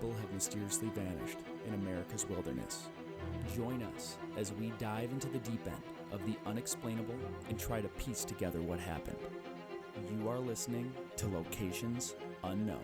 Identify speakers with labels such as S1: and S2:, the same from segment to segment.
S1: people have mysteriously vanished in America's wilderness. Join us as we dive into the deep end of the unexplainable and try to piece together what happened. You are listening to Locations Unknown.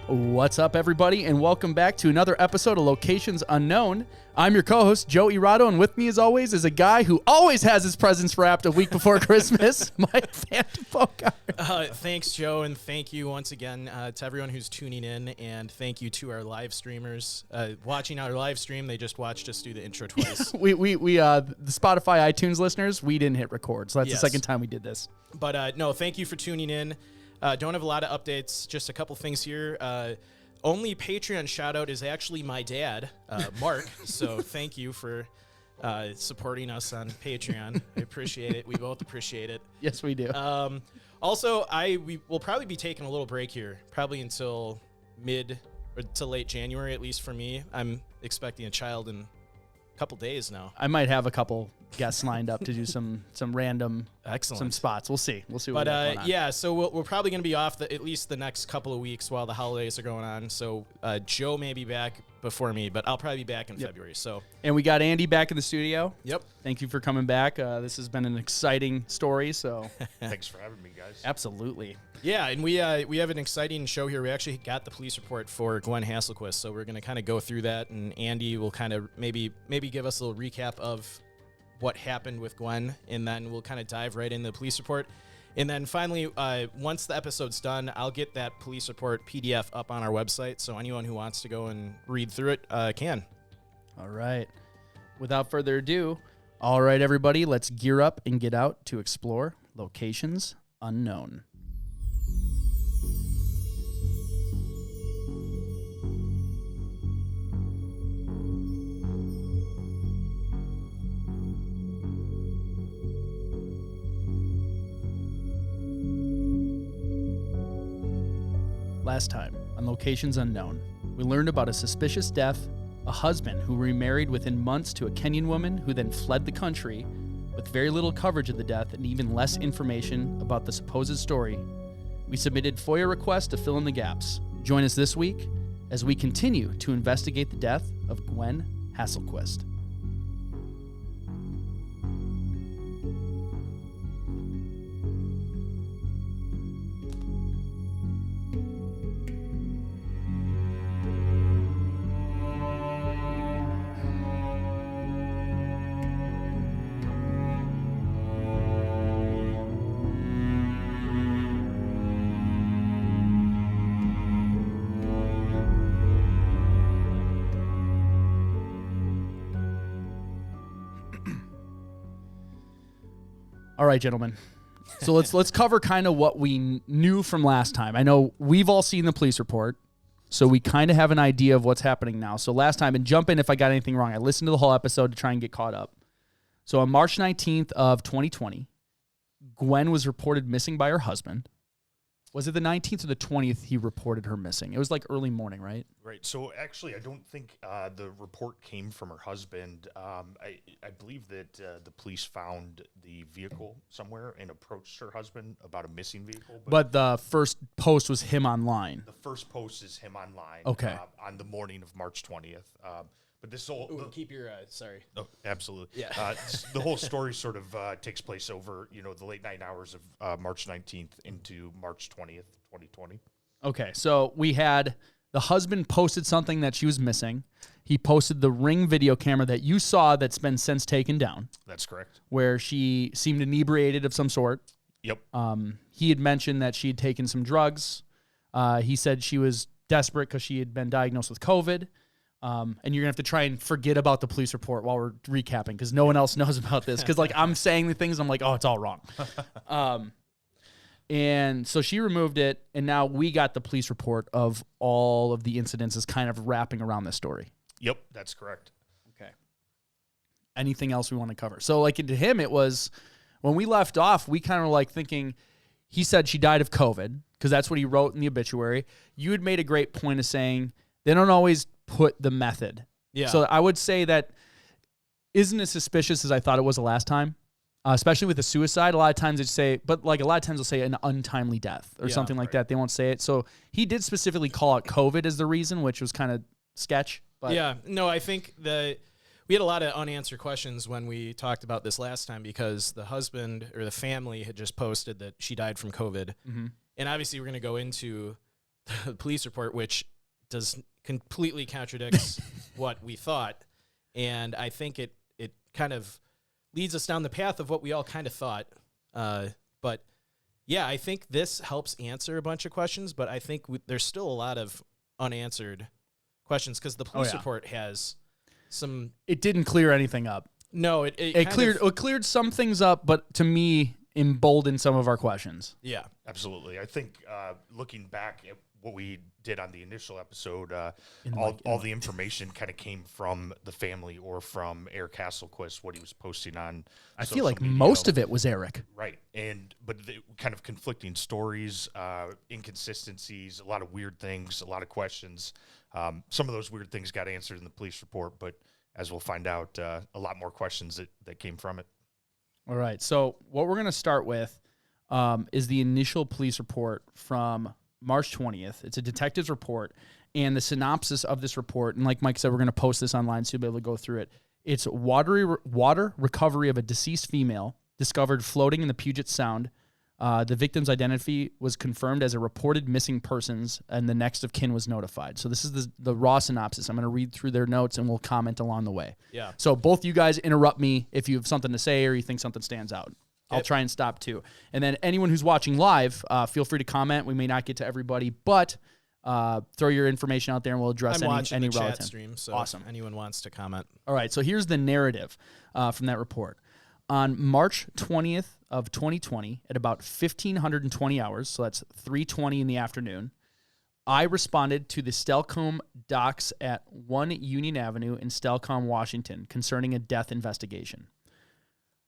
S2: What's up, everybody, and welcome back to another episode of Locations Unknown. I'm your co-host, Joe Irado, and with me, as always, is a guy who always has his presents wrapped a week before Christmas, Mike Vanderpook.
S3: Thanks, Joe, and thank you once again to everyone who's tuning in, and thank you to our live streamers. Watching our live stream, they just watched us do the intro twice.
S2: The Spotify iTunes listeners, we didn't hit record, so that's the second time we did this.
S3: But no, thank you for tuning in. Don't have a lot of updates, just a couple things here. Only Patreon shout-out is actually my dad, Mark, so thank you for supporting us on Patreon. I appreciate it. We both appreciate it.
S2: Yes, we do.
S3: Also, we will probably be taking a little break here, probably until mid or to late January, at least for me. I'm expecting a child in a couple days now.
S2: I might have a couple guests lined up to do some random
S3: Excellent.
S2: some spots. We'll see what we got going on.
S3: Yeah, so we're probably going to be off at least the next couple of weeks while the holidays are going on. So Joe may be back before me, but I'll probably be back in February. So
S2: and we got Andy back in the studio.
S3: Yep.
S2: Thank you for coming back. This has been an exciting story. So
S4: thanks for having me, guys.
S2: Absolutely.
S3: Yeah, and we have an exciting show here. We actually got the police report for Gwen Hasselquist, so we're going to kind of go through that, and Andy will kind of maybe give us a little recap of what happened with Gwen, and then we'll kind of dive right into the police report. And then finally, once the episode's done, I'll get that police report PDF up on our website, so anyone who wants to go and read through it can.
S2: All right. Without further ado, all right, everybody, let's gear up and get out to explore Locations Unknown. Last time, on Locations Unknown, we learned about a suspicious death, a husband who remarried within months to a Kenyan woman who then fled the country, with very little coverage of the death and even less information about the supposed story. We submitted FOIA requests to fill in the gaps. Join us this week as we continue to investigate the death of Gwen Hasselquist. All right, gentlemen. So let's cover kind of what we knew from last time. I know we've all seen the police report, so we kind of have an idea of what's happening now. So last time, and jump in if I got anything wrong. I listened to the whole episode to try and get caught up. So on March 19th of 2020, Gwen was reported missing by her husband. Was it the 19th or the 20th he reported her missing? It was like early morning, right?
S4: Right. So actually, I don't think the report came from her husband. I believe that the police found the vehicle somewhere and approached her husband about a missing vehicle.
S2: But the first post was him online.
S4: The first post is him online.
S2: Okay.
S4: On the morning of March 20th. But this whole
S3: keep your sorry.
S4: Oh, absolutely.
S3: Yeah.
S4: The whole story sort of takes place over the late night hours of March 19th into March 20th, 2020.
S2: Okay, so we had the husband posted something that she was missing. He posted the Ring video camera that you saw that's been since taken down.
S4: That's correct.
S2: Where she seemed inebriated of some sort.
S4: Yep.
S2: He had mentioned that she had taken some drugs. He said she was desperate because she had been diagnosed with COVID. And you're gonna have to try and forget about the police report while we're recapping because no one else knows about this. Because like I'm saying the things, I'm like, oh, it's all wrong. And so she removed it, and now we got the police report of all of the incidences kind of wrapping around this story.
S4: Yep, that's correct.
S2: Okay. Anything else we want to cover? So, like, to him, it was, when we left off, we kind of like thinking, he said she died of COVID, because that's what he wrote in the obituary. You had made a great point of saying they don't always put the method.
S3: Yeah.
S2: So I would say that isn't as suspicious as I thought it was the last time. Especially with a suicide, a lot of times they say, but like a lot of times they'll say an untimely death or something like that. They won't say it. So he did specifically call out COVID as the reason, which was kind of sketch. But
S3: yeah, no, I think we had a lot of unanswered questions when we talked about this last time, because the husband or the family had just posted that she died from COVID.
S2: Mm-hmm.
S3: And obviously we're going to go into the police report, which completely contradicts what we thought. And I think it kind of leads us down the path of what we all kind of thought. But yeah, I think this helps answer a bunch of questions, but I think there's still a lot of unanswered questions, because the police report has some...
S2: It didn't clear anything up.
S3: No,
S2: it cleared some things up, but to me, emboldened some of our questions.
S3: Yeah.
S4: Absolutely. I think looking back at what we did on the initial episode, all the information kind of came from the family or from Eric Hasselquist, what he was posting on.
S2: I feel like most of it was Eric.
S4: Right. But kind of conflicting stories, inconsistencies, a lot of weird things, a lot of questions. Some of those weird things got answered in the police report, but as we'll find out, a lot more questions that came from it.
S2: All right. So what we're going to start with is the initial police report from March 20th. It's a detective's report, and the synopsis of this report, and like Mike said, we're going to post this online so you'll be able to go through it. It's water recovery of a deceased female discovered floating in the Puget Sound. The victim's identity was confirmed as a reported missing persons, and the next of kin was notified. So this is the raw synopsis. I'm going to read through their notes, and we'll comment along the way.
S3: Yeah.
S2: So both you guys interrupt me if you have something to say or you think something stands out. I'll try and stop too. And then anyone who's watching live, feel free to comment. We may not get to everybody, but throw your information out there and we'll address any
S3: the
S2: relative.
S3: chat stream, so
S2: awesome.
S3: if anyone wants to comment.
S2: All right, so here's the narrative from that report. On March 20th of 2020, at about 1520 hours, so that's 3:20 in the afternoon, I responded to the Stelcombe docks at 1 Union Avenue in Stelcombe, Washington, concerning a death investigation.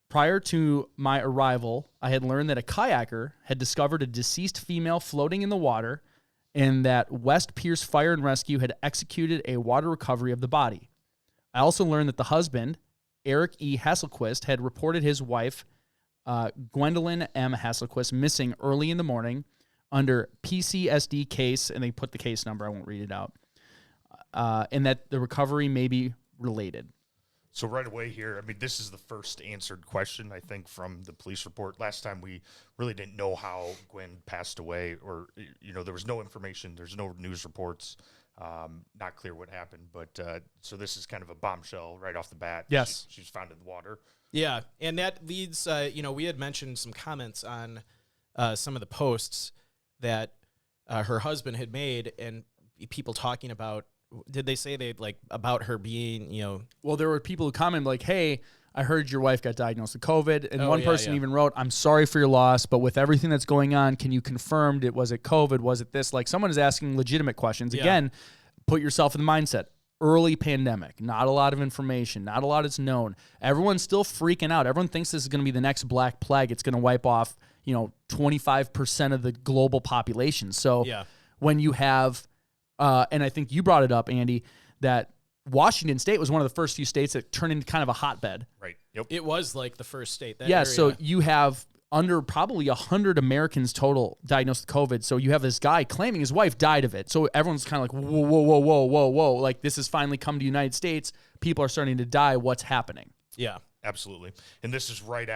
S2: Prior to my arrival, I had learned that a kayaker had discovered a deceased female floating in the water and that West Pierce Fire and Rescue had executed a water recovery of the body. I also learned that the husband, Eric E. Hasselquist, had reported his wife, Gwendolyn M. Hasselquist, missing early in the morning under PCSD case, and they put the case number, I won't read it out, and that the recovery may be related.
S4: So right away here, I mean, this is the first answered question, I think, from the police report. Last time we really didn't know how Gwen passed away, or, there was no information. There's no news reports. Not clear what happened. But so this is kind of a bombshell right off the bat.
S2: Yes.
S4: She's found in the water.
S3: Yeah, and that leads, we had mentioned some comments on some of the posts that her husband had made, and people talking about, did they say about her being,
S2: Well, there were people who commented like, hey, I heard your wife got diagnosed with COVID. And one person even wrote, I'm sorry for your loss, but with everything that's going on, can you confirm was it COVID? Was it this? Like, someone is asking legitimate questions.
S3: Yeah.
S2: Again, put yourself in the mindset. Early pandemic, not a lot of information, not a lot is known. Everyone's still freaking out. Everyone thinks this is going to be the next Black Plague. It's going to wipe off, 25% of the global population. So when you have, and I think you brought it up, Andy, that Washington State was one of the first few states that turned into kind of a hotbed.
S4: Right. Yep.
S3: It was like the first state.
S2: That area. So you have under probably 100 Americans total diagnosed with COVID. So you have this guy claiming his wife died of it. So everyone's kind of like, whoa. Like, this has finally come to the United States. People are starting to die. What's happening?
S3: Yeah.
S4: Absolutely. And this is right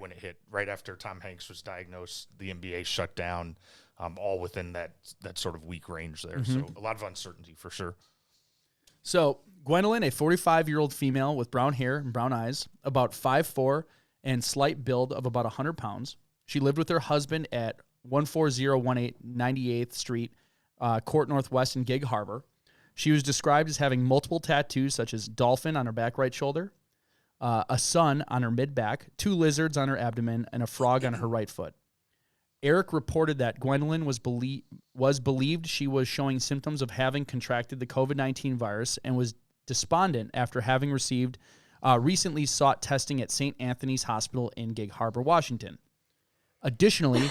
S4: when it hit, right after Tom Hanks was diagnosed, the NBA shut down, all within that sort of week range there.
S2: Mm-hmm.
S4: So a lot of uncertainty for sure.
S2: So Gwendolyn, a 45-year-old female with brown hair and brown eyes, about 5'4", and slight build of about 100 pounds. She lived with her husband at 14018 98th Street, Court Northwest in Gig Harbor. She was described as having multiple tattoos, such as dolphin on her back right shoulder, a sun on her mid-back, 2 lizards on her abdomen, and a frog on her right foot. Eric reported that Gwendolyn was believed she was showing symptoms of having contracted the COVID-19 virus and was despondent after having received recently sought testing at St. Anthony's Hospital in Gig Harbor, Washington. Additionally,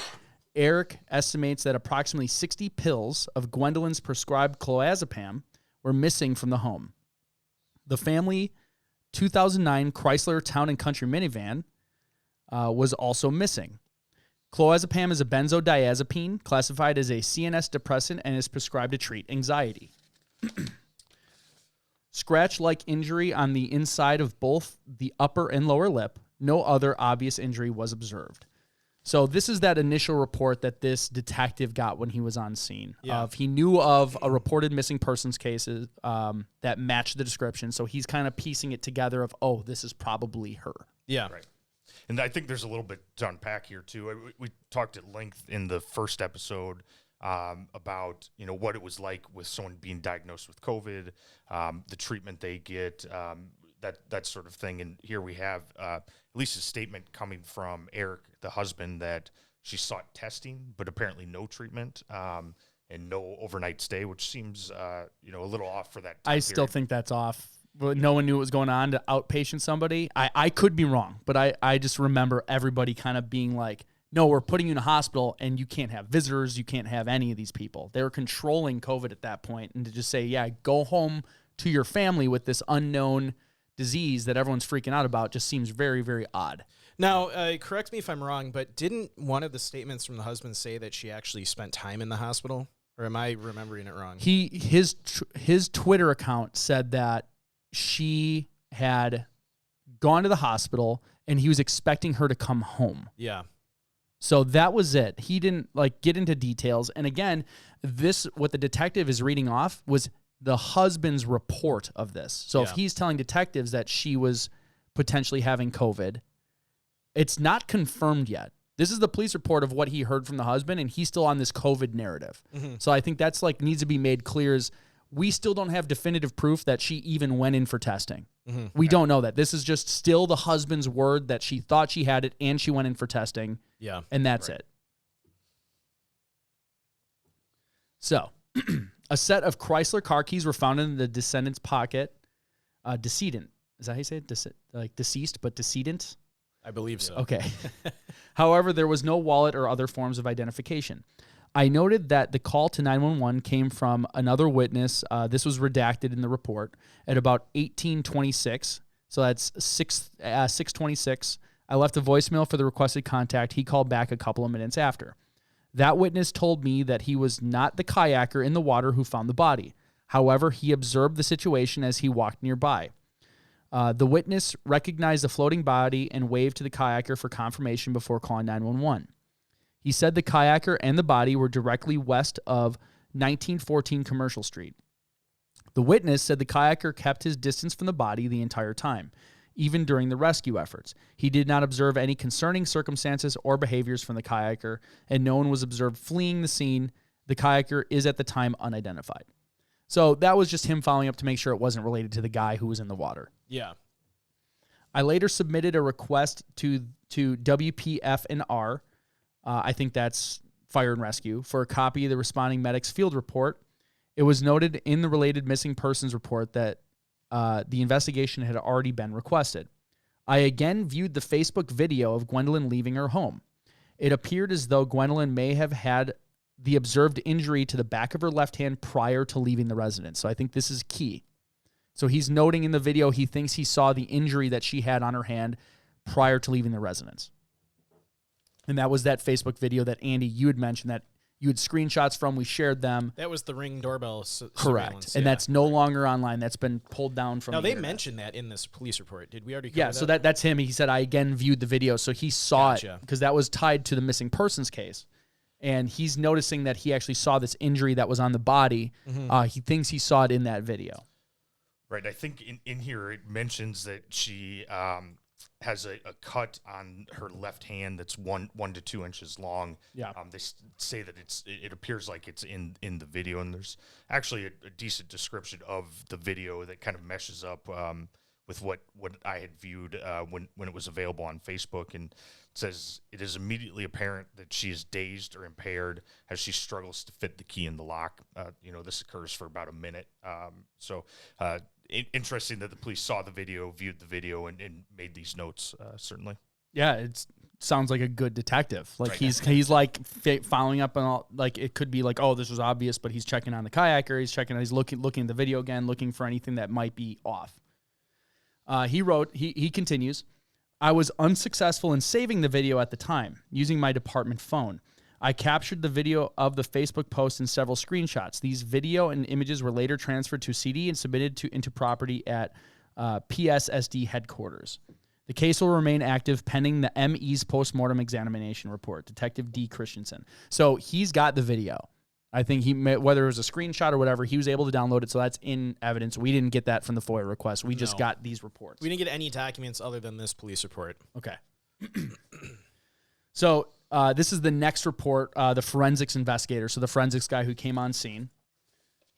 S2: Eric estimates that approximately 60 pills of Gwendolyn's prescribed clonazepam were missing from the home. The family 2009 Chrysler Town & Country minivan was also missing. Clonazepam is a benzodiazepine classified as a CNS depressant and is prescribed to treat anxiety. Scratch-like injury on the inside of both the upper and lower lip. No other obvious injury was observed. So this is that initial report that this detective got when he was on scene.
S3: Yeah.
S2: He knew of a reported missing persons cases that matched the description. So he's kind of piecing it together of, oh, this is probably her.
S3: Yeah.
S4: Right. And I think there's a little bit to unpack here too. We talked at length in the first episode about what it was like with someone being diagnosed with COVID, the treatment they get, that sort of thing. And here we have at least a statement coming from Eric, the husband, that she sought testing, but apparently no treatment and no overnight stay, which seems a little off for that time
S2: I still
S4: period.
S2: think that's off. But no one knew what was going on to outpatient somebody. I could be wrong, but I just remember everybody kind of being like, no, we're putting you in a hospital and you can't have visitors. You can't have any of these people. They were controlling COVID at that point. And to just say, yeah, go home to your family with this unknown disease that everyone's freaking out about just seems very, very odd.
S3: Now, correct me if I'm wrong, but didn't one of the statements from the husband say that she actually spent time in the hospital? Or am I remembering it wrong?
S2: His Twitter account said that she had gone to the hospital and he was expecting her to come home.
S3: Yeah.
S2: So that was it. He didn't get into details. And again, what the detective is reading off was the husband's report of this. So if he's telling detectives that she was potentially having COVID, it's not confirmed yet. This is the police report of what he heard from the husband, and he's still on this COVID narrative. Mm-hmm. So I think that's needs to be made clear is we still don't have definitive proof that she even went in for testing. Mm-hmm. We don't know that. This is just still the husband's word that she thought she had it and she went in for testing.
S3: Yeah.
S2: And that's it. So, a set of Chrysler car keys were found in the descendant's pocket. Decedent. Is that how you say it? Deceased, but decedent?
S3: I believe so.
S2: Okay. However, there was no wallet or other forms of identification. I noted that the call to 911 came from another witness. This was redacted in the report at about 18:26. So that's 6:26. I left a voicemail for the requested contact. He called back a couple of minutes after. That witness told me that he was not the kayaker in the water who found the body. However, he observed the situation as he walked nearby. The witness recognized the floating body and waved to the kayaker for confirmation before calling 911. He said the kayaker and the body were directly west of 1914 Commercial Street. The witness said the kayaker kept his distance from the body the entire time, even during the rescue efforts. He did not observe any concerning circumstances or behaviors from the kayaker, and no one was observed fleeing the scene. The kayaker is at the time unidentified. So that was just him following up to make sure it wasn't related to the guy who was in the water.
S3: Yeah.
S2: I later submitted a request to WPF&R, I think that's Fire and Rescue, for a copy of the responding medic's field report. It was noted in the related missing persons report that the investigation had already been requested. I again viewed the Facebook video of Gwendolyn leaving her home. It appeared as though Gwendolyn may have had the observed injury to the back of her left hand prior to leaving the residence. So I think this is key. So he's noting in the video he thinks he saw the injury that she had on her hand prior to leaving the residence. And that was that Facebook video that, Andy, you had mentioned that you had screenshots from. We shared them.
S3: That was the Ring doorbell
S2: Correct. And that's no longer online. That's been pulled down from
S3: Now,
S2: the
S3: they
S2: internet.
S3: mentioned that in this police report. Did we already cover
S2: Yeah,
S3: that?
S2: so that's him. He said, I again viewed the video. So he saw it because that was tied to the missing persons case. And he's noticing that he actually saw this injury that was on the body. Mm-hmm. He thinks he saw it in that video.
S4: Right. I think in here it mentions that she has a cut on her left hand that's 1 to 2 inches long.
S2: Yeah.
S4: They say that it appears like it's in the video, and there's actually a decent description of the video that kind of meshes up with with what I had viewed when it was available on Facebook, and it says it is immediately apparent that she is dazed or impaired as she struggles to fit the key in the lock. This occurs for about a minute. Interesting that the police saw the video, viewed the video, and made these notes. Certainly.
S2: Yeah, it sounds like a good detective. Like
S4: Right.
S2: he's like following up on all. Like it could be like, oh, this was obvious, but he's checking on the kayaker. He's looking at the video again, looking for anything that might be off. He continues, I was unsuccessful in saving the video at the time using my department phone. I captured the video of the Facebook post and several screenshots. These video and images were later transferred to CD and submitted into property at PSSD headquarters. The case will remain active pending the ME's postmortem examination report, Detective D. Christensen. So he's got the video. I think whether it was a screenshot or whatever, he was able to download it, so that's in evidence. We didn't get that from the FOIA request. We just got these reports.
S3: We didn't get any documents other than this police report.
S2: Okay. So this is the next report, the forensics investigator, so the forensics guy who came on scene.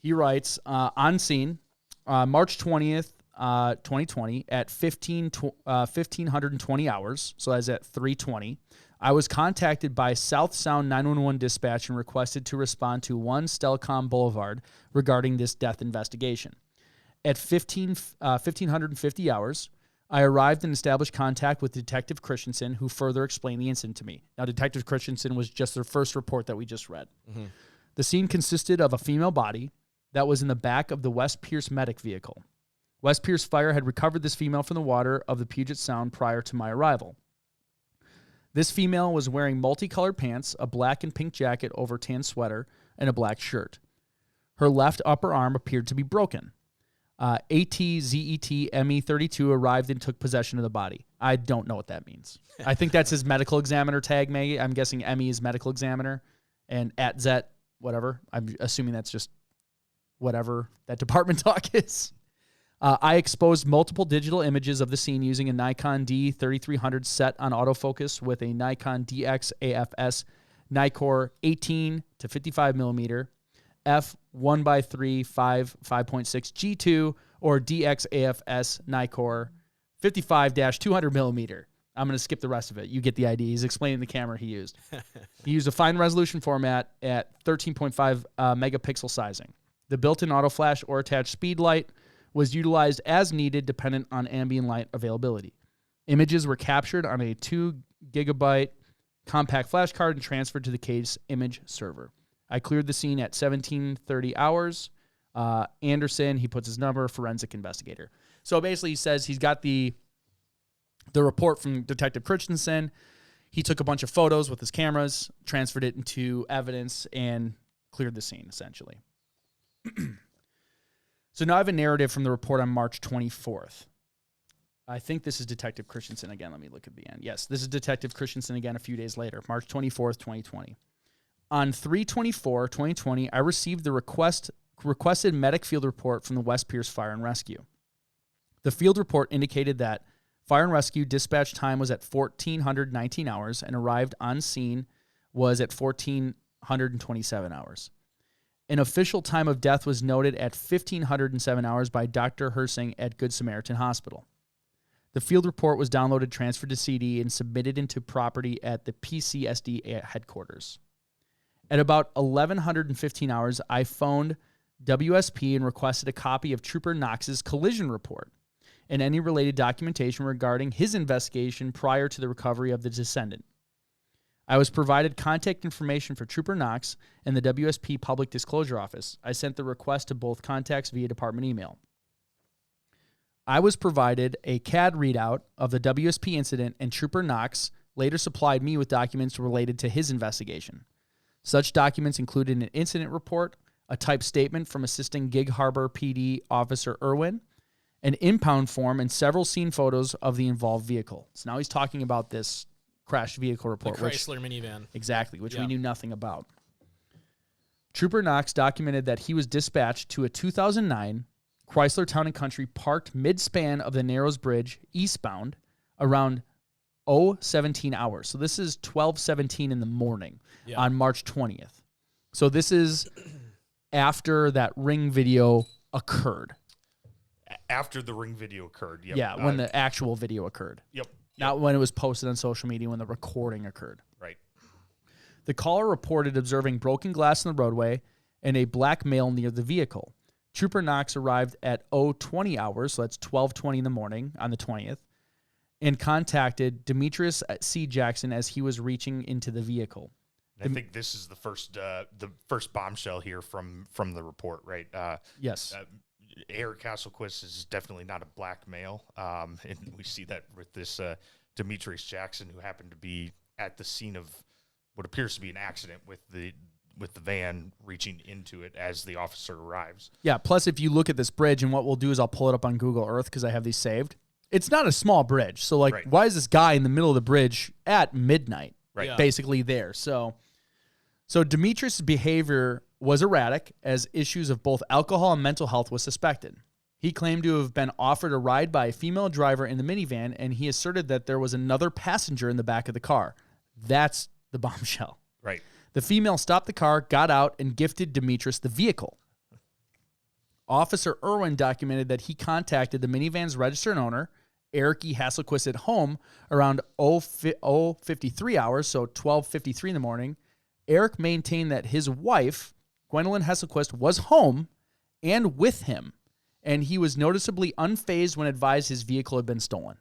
S2: He writes, on scene, March 20th, 2020 at 1520 hours, so that's at 3:20. I was contacted by South Sound 911 dispatch and requested to respond to 1 Stelcom Boulevard regarding this death investigation. At 1550 hours, I arrived and established contact with Detective Christensen, who further explained the incident to me. Now, Detective Christensen was just the first report that we just read. Mm-hmm. The scene consisted of a female body that was in the back of the West Pierce medic vehicle. West Pierce Fire had recovered this female from the water of the Puget Sound prior to my arrival. This female was wearing multicolored pants, a black and pink jacket over tan sweater, and a black shirt. Her left upper arm appeared to be broken. ATZET ME32 arrived and took possession of the body. I don't know what that means. I think that's his medical examiner tag, Maggie. I'm guessing ME is medical examiner, and ATZET, whatever. I'm assuming that's just whatever that department talk is. I exposed multiple digital images of the scene using a Nikon D3300 set on autofocus with a Nikon DX AFS Nikkor 18 to 55 millimeter f1x3 5.6 G2 or DX AFS Nikkor 55-200 millimeter. I'm going to skip the rest of it. You get the idea. He's explaining the camera he used. He used a fine resolution format at 13.5 megapixel sizing. The built-in auto flash or attached speed light was utilized as needed dependent on ambient light availability. Images were captured on a 2 gigabyte compact flash card and transferred to the case image server. I cleared the scene at 17:30 hours. Anderson, he puts his number, forensic investigator. So basically he says he's got the report from Detective Christensen. He took a bunch of photos with his cameras, transferred it into evidence, and cleared the scene, essentially. So now I have a narrative from the report on March 24th. I think this is Detective Christensen again. Let me look at the end. Yes, this is Detective Christensen again a few days later, March 24th, 2020. On 3/24/2020, I received the requested medic field report from the West Pierce Fire and Rescue. The field report indicated that fire and rescue dispatch time was at 1,419 hours and arrived on scene was at 1,427 hours. An official time of death was noted at 1,507 hours by Dr. Hersing at Good Samaritan Hospital. The field report was downloaded, transferred to CD, and submitted into property at the PCSD headquarters. At about 1,115 hours, I phoned WSP and requested a copy of Trooper Knox's collision report and any related documentation regarding his investigation prior to the recovery of the descendant. I was provided contact information for Trooper Knox and the WSP Public Disclosure Office. I sent the request to both contacts via department email. I was provided a CAD readout of the WSP incident, and Trooper Knox later supplied me with documents related to his investigation. Such documents included an incident report, a typed statement from assisting Gig Harbor PD Officer Irwin, an impound form, and several scene photos of the involved vehicle. So now he's talking about this crashed vehicle report.
S3: The Chrysler minivan.
S2: Exactly, which we knew nothing about. Trooper Knox documented that he was dispatched to a 2009 Chrysler Town & Country parked mid-span of the Narrows Bridge eastbound around 0:17 hours. So this is 12:17 in the morning on March 20th. So this is after that Ring video occurred.
S4: after the ring video occurred. Yep.
S2: Yeah, when the actual video occurred.
S4: Yep.
S2: Not when it was posted on social media, when the recording occurred.
S4: Right.
S2: The caller reported observing broken glass on the roadway and a black male near the vehicle. Trooper Knox arrived at 0:20 hours, so that's 12:20 in the morning on the 20th, and contacted Demetrius C. Jackson as he was reaching into the vehicle.
S4: I think this is the first bombshell here from the report, right?
S2: Yes.
S4: Eric Hasselquist is definitely not a black male, and we see that with this Demetrius Jackson, who happened to be at the scene of what appears to be an accident with the van reaching into it as the officer arrives.
S2: Yeah, plus if you look at this bridge, and what we'll do is I'll pull it up on Google Earth because I have these saved. It's not a small bridge. So, like, why is this guy in the middle of the bridge at midnight?
S4: Right.
S3: Yeah.
S2: Basically there. So Demetrius' behavior was erratic as issues of both alcohol and mental health was suspected. He claimed to have been offered a ride by a female driver in the minivan, and he asserted that there was another passenger in the back of the car. That's the bombshell.
S4: Right.
S2: The female stopped the car, got out, and gifted Demetrius the vehicle. Officer Irwin documented that he contacted the minivan's registered owner, Eric E. Hasselquist, at home around 0:53 hours, so 12:53 in the morning. Eric maintained that his wife, Gwendolyn Hasselquist, was home and with him, and he was noticeably unfazed when advised his vehicle had been stolen.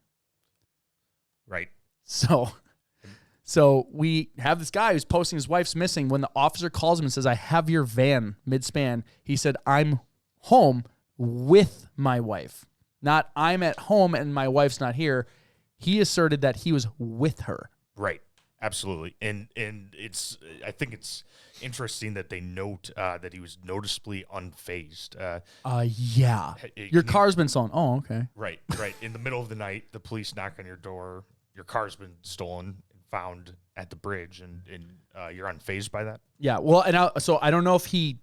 S4: Right.
S2: So we have this guy who's posting his wife's missing. When the officer calls him and says, "I have your van," mid-span, he said, "I'm home with my wife." Not, "I'm at home and my wife's not here." He asserted that he was with her.
S4: Right. Absolutely. And I think it's interesting that they note that he was noticeably unfazed.
S2: Yeah. Your car's been stolen. Oh, okay.
S4: Right. In the middle of the night, the police knock on your door. Your car's been stolen and found at the bridge, and you're unfazed by that?
S2: Yeah. Well, so I don't know if he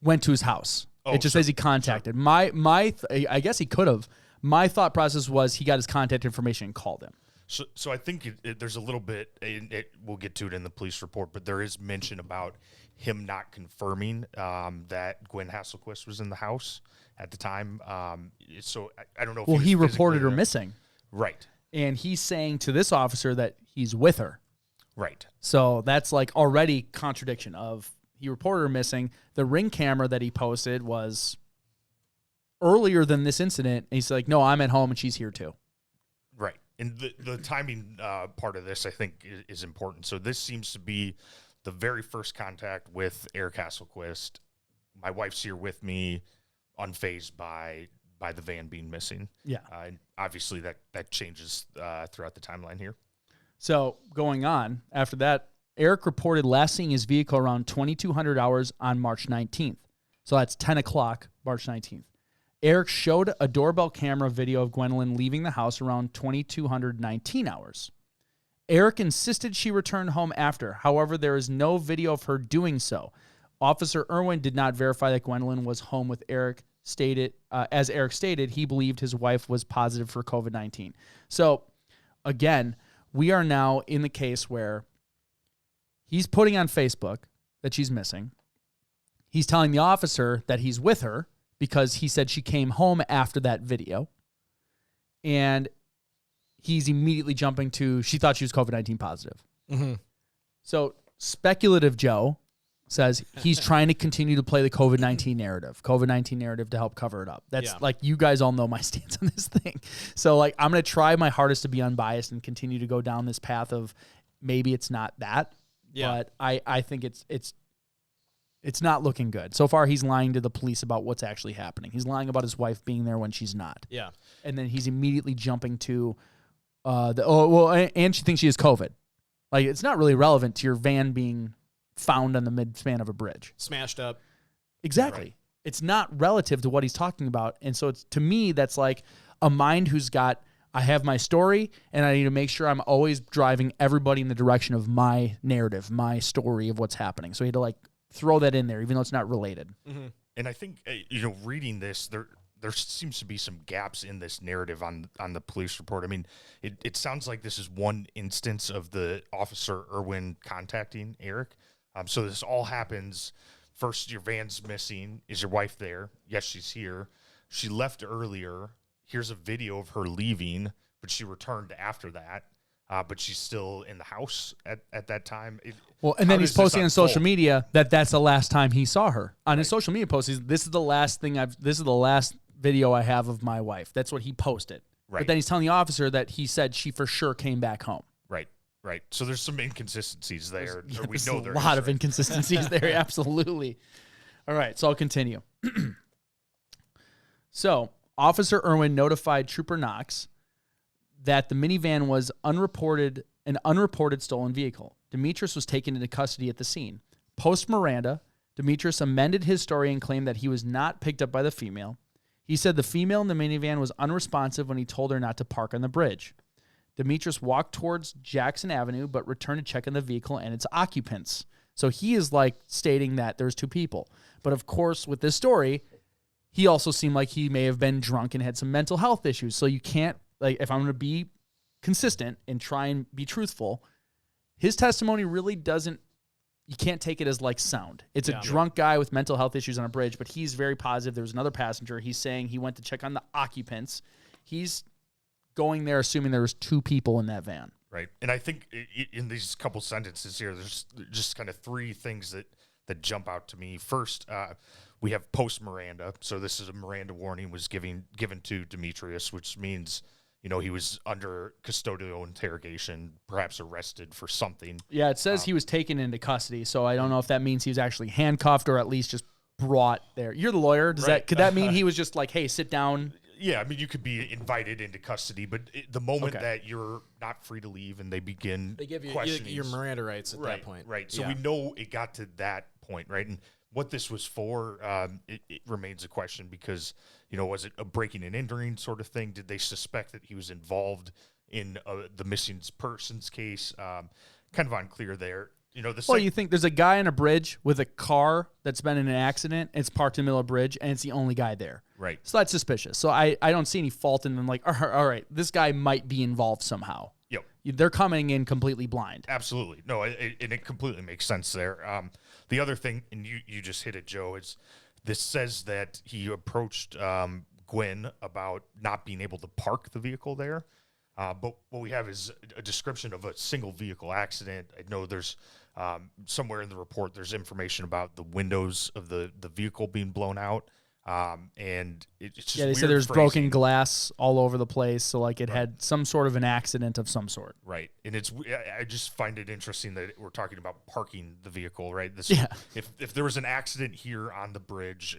S2: went to his house. It just says he contacted. I guess he could have. My thought process was he got his contact information and called him.
S4: So I think there's a little bit, we'll get to it in the police report, but there is mention about him not confirming that Gwen Hasselquist was in the house at the time. So I don't know if
S2: he reported her missing.
S4: Right.
S2: And he's saying to this officer that he's with her.
S4: Right.
S2: So that's like already contradiction of he reported her missing. The Ring camera that he posted was earlier than this incident. And he's like, "No, I'm at home and she's here too."
S4: Right. And the timing part of this, I think, is important. So this seems to be the very first contact with Eric Hasselquist. My wife's here with me, unfazed by the van being missing.
S2: Yeah.
S4: And obviously that changes throughout the timeline here.
S2: So going on, after that, Eric reported last seeing his vehicle around 2200 hours on March 19th. So that's 10 o'clock, March 19th. Eric showed a doorbell camera video of Gwendolyn leaving the house around 2219 hours. Eric insisted she returned home after. However, there is no video of her doing so. Officer Irwin did not verify that Gwendolyn was home with Eric. As Eric stated, he believed his wife was positive for COVID-19. So, again, we are now in the case where he's putting on Facebook that she's missing. He's telling the officer that he's with her because he said she came home after that video. And he's immediately jumping to, she thought she was COVID-19 positive.
S3: Mm-hmm.
S2: So, Speculative Joe says he's trying to continue to play the COVID-19 narrative to help cover it up. That's like, you guys all know my stance on this thing. So like, I'm going to try my hardest to be unbiased and continue to go down this path of maybe it's not that, but I think it's not looking good. So far, he's lying to the police about what's actually happening. He's lying about his wife being there when she's not.
S3: Yeah.
S2: And then he's immediately jumping to and she thinks she has COVID. Like, it's not really relevant to your van being found on the midspan of a bridge.
S3: Smashed up.
S2: Exactly. Right. It's not relative to what he's talking about. And so it's, to me, that's like a mind who's got, I have my story and I need to make sure I'm always driving everybody in the direction of my narrative, my story of what's happening. So he had to like throw that in there, even though it's not related.
S4: Mm-hmm. And I think, reading this, there seems to be some gaps in this narrative on the police report. I mean, it sounds like this is one instance of the officer Irwin contacting Eric. So this all happens. First, your van's missing. Is your wife there? Yes, she's here. she left earlier. Here's a video of her leaving, but she returned after that. But she's still in the house at that time.
S2: And then he's posting on social media that's the last time he saw her. On his social media post, this is the last video I have of my wife. That's what he posted.
S4: Right.
S2: But then he's telling the officer that he said she for sure came back home.
S4: Right. So there's some inconsistencies there.
S2: There's a lot of inconsistencies there. Absolutely. All right. So I'll continue. So Officer Irwin notified Trooper Knox that the minivan was an unreported stolen vehicle. Demetrius was taken into custody at the scene. Post Miranda, Demetrius amended his story and claimed that he was not picked up by the female. He said the female in the minivan was unresponsive when he told her not to park on the bridge. Demetrius walked towards Jackson Avenue, but returned to check on the vehicle and its occupants. So he is stating that there's two people. But of course, with this story, he also seemed like he may have been drunk and had some mental health issues. So you can't, if I'm going to be consistent and try and be truthful, his testimony really doesn't, you can't take it as sound. It's a drunk guy with mental health issues on a bridge, but he's very positive. There was another passenger. He's saying he went to check on the occupants. He's going there assuming there was two people in that van.
S4: Right. And I think in these couple sentences here, there's just kind of three things that jump out to me. First, we have post Miranda. So this is a Miranda warning was given to Demetrius, which means, he was under custodial interrogation, perhaps arrested for something.
S2: Yeah, it says he was taken into custody. So I don't know if that means he was actually handcuffed or at least just brought there. You're the lawyer. Could that mean he was just hey, sit down?
S4: Yeah, I mean, you could be invited into custody, but the moment that you're not free to leave and they begin
S3: they give you
S4: questioning
S3: your Miranda rights at that point.
S4: Right. So we know it got to that point, right? And what this was for, it remains a question because, was it a breaking and entering sort of thing? Did they suspect that he was involved in the missing persons case? Kind of unclear there.
S2: You think there's a guy on a bridge with a car that's been in an accident. It's parked in the middle of the bridge, and it's the only guy there.
S4: Right.
S2: So that's suspicious. So I don't see any fault in them. All right, this guy might be involved somehow.
S4: Yep.
S2: They're coming in completely blind.
S4: Absolutely. No, it completely makes sense there. The other thing, and you just hit it, Joe, is this says that he approached Gwen about not being able to park the vehicle there. But what we have is a description of a single vehicle accident. I know there's somewhere in the report there's information about the windows of the vehicle being blown out. And it's just
S2: they said there's broken glass all over the place. So it had some sort of an accident of some sort.
S4: Right. And I just find it interesting that we're talking about parking the vehicle, right? If there was an accident here on the bridge,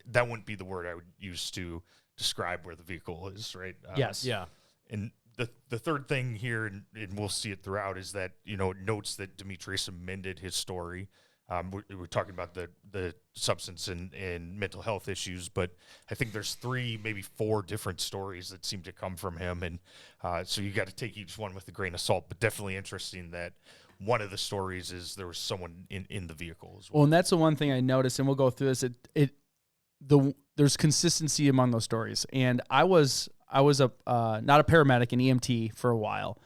S4: that wouldn't be the word I would use to describe where the vehicle is, right?
S2: Yes.
S3: Yeah.
S4: And the third thing here, and we'll see it throughout, is that, it notes that Demetrius amended his story. We're talking about the substance and mental health issues, but I think there's 3, maybe 4 different stories that seem to come from him. And so you got to take each one with a grain of salt, but definitely interesting that one of the stories is there was someone in the vehicle as well.
S2: Well, and that's the one thing I noticed, and we'll go through this. There's consistency among those stories. And I was not a paramedic, an EMT for a while,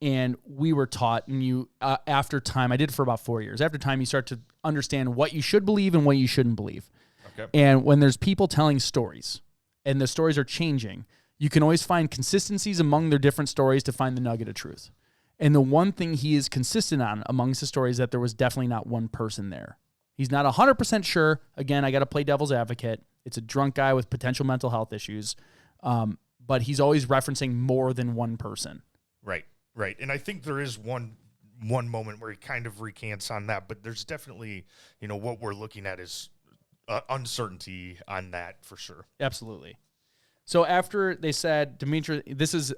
S2: and we were taught, and after time, I did it for about 4 years. After time, you start to understand what you should believe and what you shouldn't believe.
S4: Okay.
S2: And when there's people telling stories, and the stories are changing, you can always find consistencies among their different stories to find the nugget of truth. And the one thing he is consistent on amongst the stories is that there was definitely not one person there. He's not 100% sure. Again, I got to play devil's advocate. It's a drunk guy with potential mental health issues. But he's always referencing more than one person.
S4: Right. And I think there is one moment where he kind of recants on that, but there's definitely, what we're looking at is uncertainty on that for sure.
S2: Absolutely. So after they said, this is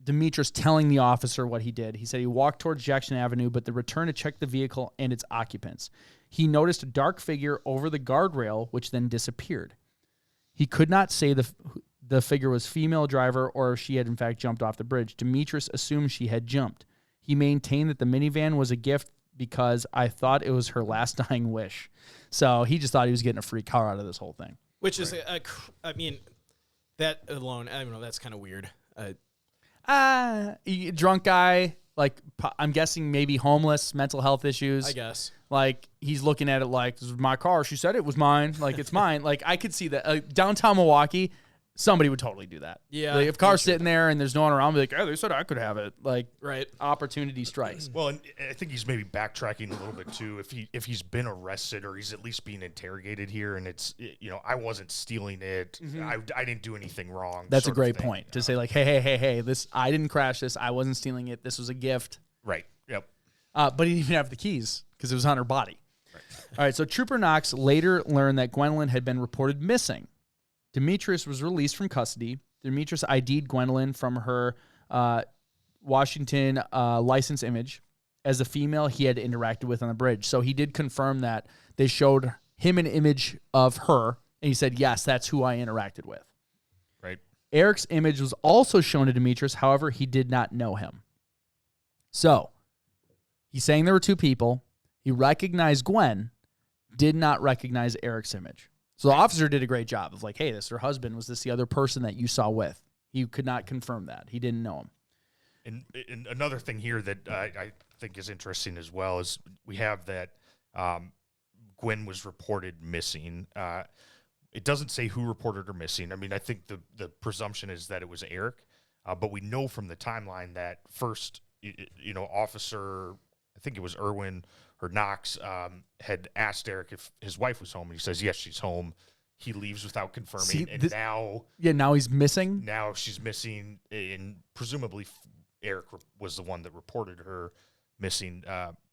S2: Demetrius telling the officer what he did. He said he walked towards Jackson Avenue, but the return to check the vehicle and its occupants. He noticed a dark figure over the guardrail, which then disappeared. He could not say the figure was female driver or if she had in fact jumped off the bridge. Demetrius assumed she had jumped. He maintained that the minivan was a gift because I thought it was her last dying wish. So he just thought he was getting a free car out of this whole thing.
S3: Which is, that alone, I don't know, that's kind of weird.
S2: Drunk guy, Like, I'm guessing maybe homeless, mental health issues.
S3: I guess.
S2: Like, he's looking at it like, this is my car. She said it was mine. Like, it's mine. Like, I could see that. Downtown Milwaukee, somebody would totally do that.
S3: Yeah.
S2: Like, if car's sitting there and there's no one around, be like, oh, they said I could have it. Like,
S3: right.
S2: Opportunity strikes.
S4: Well, and I think he's maybe backtracking a little bit too. If he's been arrested or he's at least being interrogated here, and it's I wasn't stealing it. I didn't do anything wrong.
S2: That's a great point to say like, hey, this I didn't crash this. I wasn't stealing it. This was a gift.
S4: Right. Yep.
S2: But he didn't even have the keys because it was on her body.
S4: Right.
S2: All right. So Trooper Knox later learned that Gwendolyn had been reported missing. Demetrius was released from custody. Demetrius ID'd Gwendolyn from her Washington license image as a female he had interacted with on the bridge. So he did confirm that they showed him an image of her, and he said, yes, that's who I interacted with.
S4: Right.
S2: Eric's image was also shown to Demetrius. However, he did not know him. So he's saying there were two people. He recognized Gwen, did not recognize Eric's image. So the officer did a great job of like, hey, this is her husband. Was this the other person that you saw with? He could not confirm that. He didn't know him.
S4: And another thing here that I think is interesting as well is we have that Gwen was reported missing. It doesn't say who reported her missing. I mean, I think the presumption is that it was Eric, but we know from the timeline that first, officer, I think it was Irwin or Knox, had asked Eric if his wife was home, and he says, yes, she's home. He leaves without confirming,
S2: now he's missing.
S4: Now she's missing, and presumably Eric was the one that reported her missing.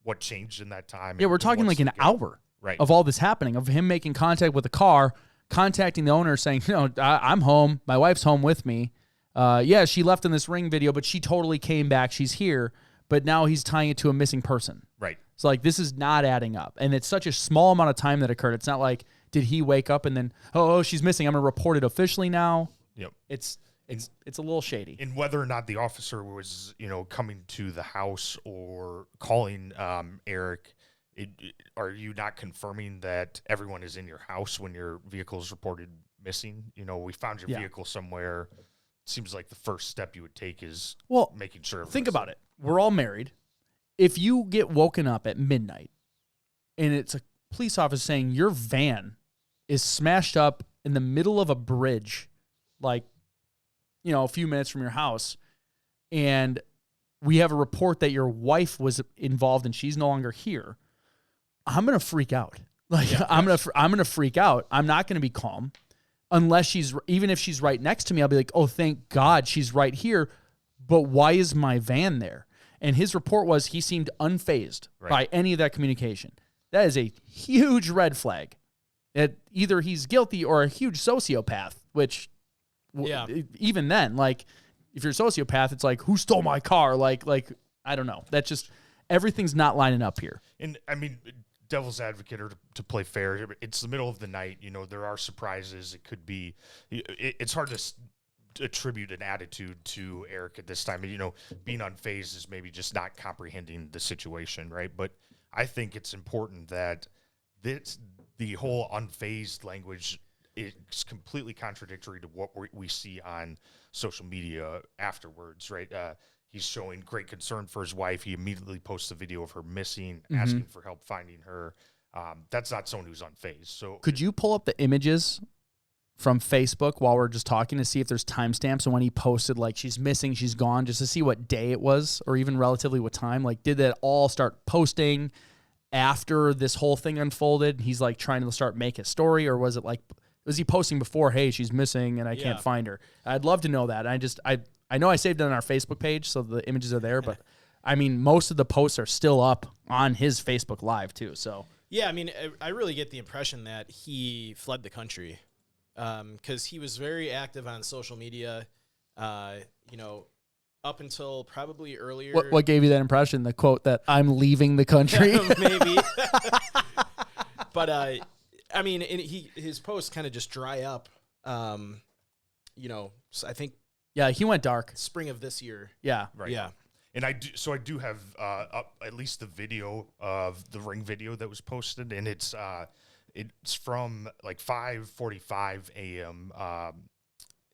S4: What changed in that time?
S2: Yeah, we're talking like an hour
S4: right.
S2: of all this happening, of him making contact with the car, contacting the owner, saying, I'm home. My wife's home with me. Yeah, she left in this Ring video, but she totally came back. She's here. But now he's tying it to a missing person.
S4: Right.
S2: So, like, this is not adding up. And it's such a small amount of time that occurred. It's not like, did he wake up and then, oh, she's missing. I'm going to report it officially now.
S4: Yep.
S2: It's a little shady.
S4: And whether or not the officer was, coming to the house or calling Eric, are you not confirming that everyone is in your house when your vehicle is reported missing? We found your vehicle somewhere. It seems like the first step you would take is making sure.
S2: Think about it. We're all married. If you get woken up at midnight and it's a police officer saying your van is smashed up in the middle of a bridge, like, a few minutes from your house, and we have a report that your wife was involved and she's no longer here, I'm going to freak out. Like, I'm going to freak out. I'm not going to be calm unless even if she's right next to me, I'll be like, oh, thank God she's right here. But why is my van there? And his report was he seemed unfazed by any of that communication. That is a huge red flag. That either he's guilty or a huge sociopath, which even then, like, if you're a sociopath, it's like, who stole my car? Like I don't know. That just, everything's not lining up here.
S4: And I mean, devil's advocate, or to play fair, it's the middle of the night. There are surprises. It could be, it's hard to attribute an attitude to Eric at this time. Being unfazed is maybe just not comprehending the situation, right? But I think it's important that the whole unfazed language is completely contradictory to what we see on social media afterwards, right? He's showing great concern for his wife. He immediately posts a video of her missing, asking for help finding her. That's not someone who's unfazed. So
S2: could you pull up the images from Facebook while we're just talking to see if there's timestamps and when he posted, like, she's missing, she's gone, just to see what day it was or even relatively what time? Like, did that all start posting after this whole thing unfolded? He's like trying to start make a story, or was it like, was he posting before, hey, she's missing and I can't find her? I'd love to know that. I know I saved it on our Facebook page, so the images are there, but I mean, most of the posts are still up on his Facebook Live too. So
S3: yeah, I mean, I really get the impression that he fled the country. Because he was very active on social media, up until probably earlier.
S2: What gave you that impression? The quote that I'm leaving the country?
S3: Maybe. But, I mean, his posts kind of just dry up, so I think.
S2: Yeah, he went dark.
S3: Spring of this year.
S2: Yeah.
S4: Right.
S3: Yeah.
S4: And I do have up at least the video of the Ring video that was posted, and it's from like 5:45 a.m.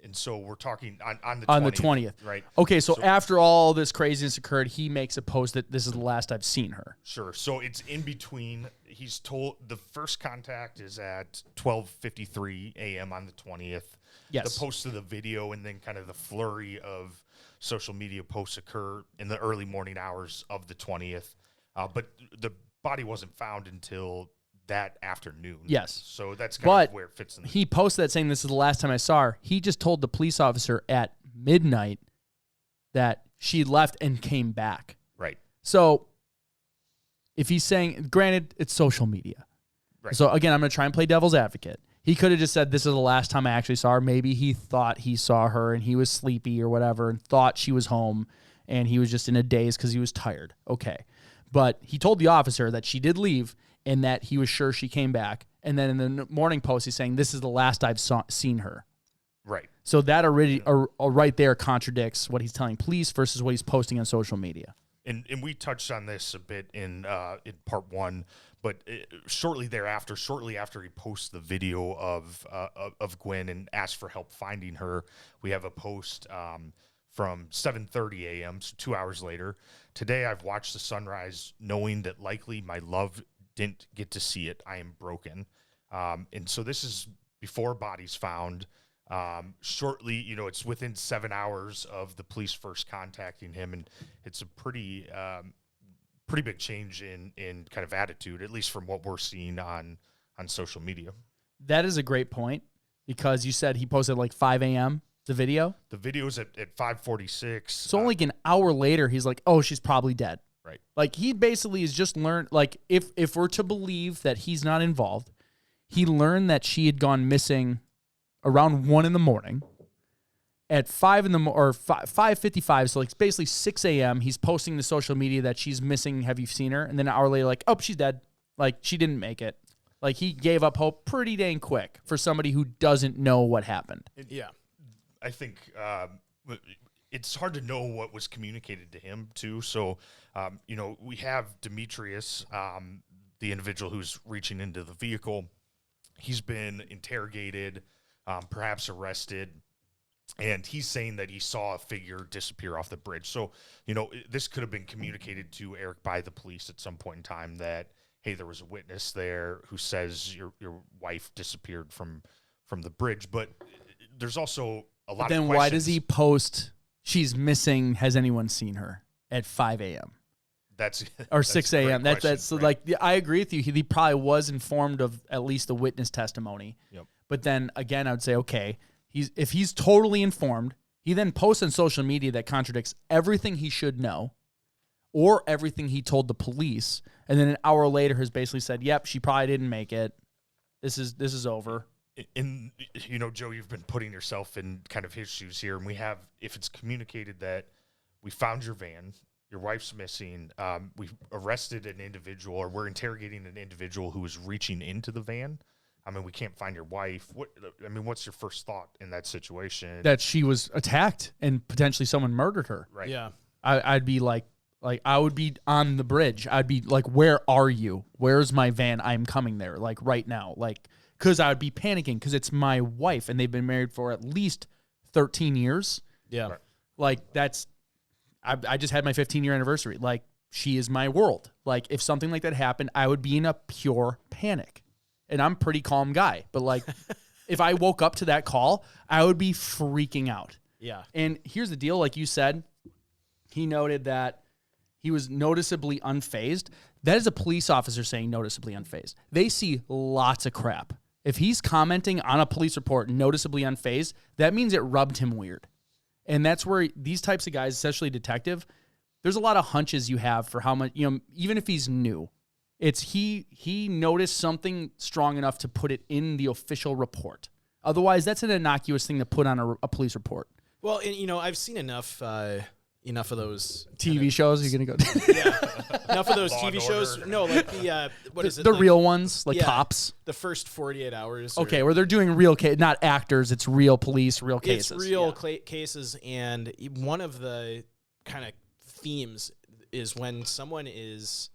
S4: And so we're talking on the 20th.
S2: On the 20th.
S4: Right.
S2: Okay, so after all this craziness occurred, he makes a post that this is the last I've seen her.
S4: Sure. So it's in between. He's told the first contact is at 12:53 a.m. on the 20th.
S2: Yes.
S4: The post of the video and then kind of the flurry of social media posts occur in the early morning hours of the 20th. But the body wasn't found until that afternoon.
S2: Yes.
S4: So that's kind of where it fits in.
S2: He posted that saying this is the last time I saw her. He just told the police officer at midnight that she left and came back.
S4: Right.
S2: So if he's saying, granted, it's social media.
S4: Right.
S2: So again, I'm going to try and play devil's advocate. He could have just said, this is the last time I actually saw her. Maybe he thought he saw her and he was sleepy or whatever and thought she was home and he was just in a daze because he was tired. Okay. But he told the officer that she did leave and that he was sure she came back. And then in the morning post, he's saying, this is the last I've seen her.
S4: Right.
S2: So that already right there contradicts what he's telling police versus what he's posting on social media.
S4: And we touched on this a bit in part one, but shortly after he posts the video of Gwen and asks for help finding her, we have a post from 7:30 a.m., so 2 hours later. Today I've watched the sunrise knowing that likely my love didn't get to see it. I am broken. And so this is before bodies found. Shortly, it's within 7 hours of the police first contacting him, and it's a pretty big change in kind of attitude, at least from what we're seeing on social media.
S2: That is a great point because you said he posted like 5 a.m. the video.
S4: The video's at 5:46.
S2: So only like an hour later, he's like, oh, she's probably dead.
S4: Right.
S2: Like he basically has just learned, like if we're to believe that he's not involved, he learned that she had gone missing around 1 a.m. At 5:55, so like basically 6 a.m., he's posting to social media that she's missing. Have you seen her? And then an hour later, like, oh, she's dead. Like she didn't make it. Like he gave up hope pretty dang quick for somebody who doesn't know what happened.
S3: Yeah.
S4: I think it's hard to know what was communicated to him too. So, we have Demetrius, the individual who's reaching into the vehicle. He's been interrogated, perhaps arrested, and he's saying that he saw a figure disappear off the bridge. So, this could have been communicated to Eric by the police at some point in time that, hey, there was a witness there who says your wife disappeared from the bridge. But there's also a lot of questions.
S2: Then why does he post, she's missing, has anyone seen her at 5 a.m.? Or 6 a.m. That's right. Like, I agree with you. He probably was informed of at least the witness testimony.
S4: Yep.
S2: But then again, I would say, okay, if he's totally informed, he then posts on social media that contradicts everything he should know or everything he told the police. And then an hour later has basically said, yep, she probably didn't make it. This is over.
S4: And, Joe, you've been putting yourself in kind of his shoes here. And if it's communicated that we found your van, your wife's missing, we've arrested an individual, or we're interrogating an individual who was reaching into the van. I mean, we can't find your wife. What's your first thought in that situation?
S2: That she was attacked and potentially someone murdered her.
S4: Right.
S3: Yeah.
S2: I'd be like I would be on the bridge. I'd be like, where are you? Where's my van? I'm coming there, like right now. Like, because I would be panicking because it's my wife and they've been married for at least 13 years.
S3: Yeah.
S4: Right.
S2: Like I just had my 15-year anniversary. Like, she is my world. Like, if something like that happened, I would be in a pure panic. And I'm a pretty calm guy. But, like, if I woke up to that call, I would be freaking out.
S3: Yeah.
S2: And here's the deal. Like you said, he noted that he was noticeably unfazed. That is a police officer saying noticeably unfazed. They see lots of crap. If he's commenting on a police report noticeably unfazed, that means it rubbed him weird. And that's where these types of guys, especially detective, there's a lot of hunches you have for how much, even if he's new, it's he noticed something strong enough to put it in the official report. Otherwise, that's an innocuous thing to put on a police report.
S3: Well, and, I've seen enough of those
S2: TV shows. You're gonna go.
S3: Yeah, enough of those TV shows. No, like what is it?
S2: The real ones, like Cops.
S3: The first 48 hours.
S2: Okay, where they're doing real not actors. It's real police, real cases.
S3: It's real cases, and one of the kind of themes is when someone is,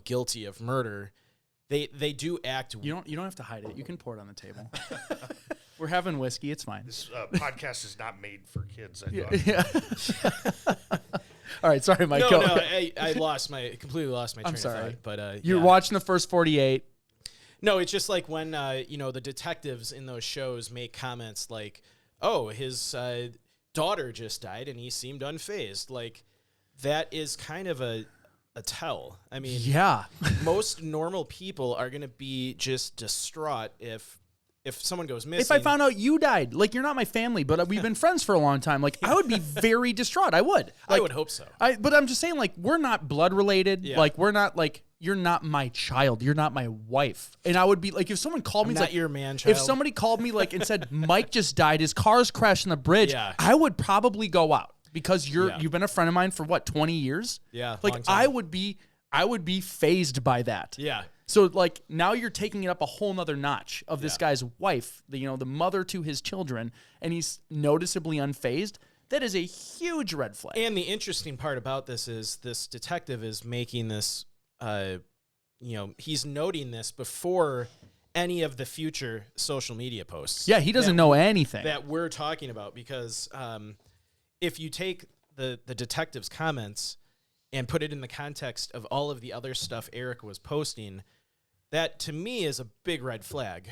S3: guilty of murder, they do act.
S2: You don't have to hide it. You can pour it on the table. We're having whiskey. It's fine.
S4: This podcast is not made for kids. I thought.
S2: Yeah. All right. Sorry, Mike.
S3: No, I completely lost my train
S2: I'm sorry.
S3: of thought. But
S2: You're
S3: yeah.
S2: watching the first 48.
S3: No, it's just like when the detectives in those shows make comments like, "Oh, his daughter just died and he seemed unfazed." Like that is kind of a tell. I mean,
S2: Yeah.
S3: most normal people are going to be just distraught if someone goes missing.
S2: If I found out you died, like you're not my family, but we've been friends for a long time, like I would be very distraught. I would.
S3: I
S2: Like,
S3: would hope so.
S2: But I'm just saying, like, we're not blood related.
S3: Yeah.
S2: Like, we're not like, you're not my child. You're not my wife. And I would be like, if someone called me,
S3: I'm not
S2: like,
S3: your man child.
S2: if somebody called me like and said Mike just died, his car's crashed on the bridge,
S3: Yeah.
S2: I would probably go out because
S3: Yeah.
S2: you've been a friend of mine for what, 20 years?
S3: Yeah, long
S2: Like
S3: time.
S2: I would be phased by that.
S3: Yeah.
S2: So like now you're taking it up a whole nother notch of this
S3: Yeah.
S2: guy's wife, the mother to his children, and he's noticeably unfazed. That is a huge red flag.
S3: And the interesting part about this is this detective is making this, he's noting this before any of the future social media posts.
S2: Yeah, he doesn't know anything.
S3: That we're talking about because if you take the detective's comments and put it in the context of all of the other stuff Eric was posting, that to me is a big red flag.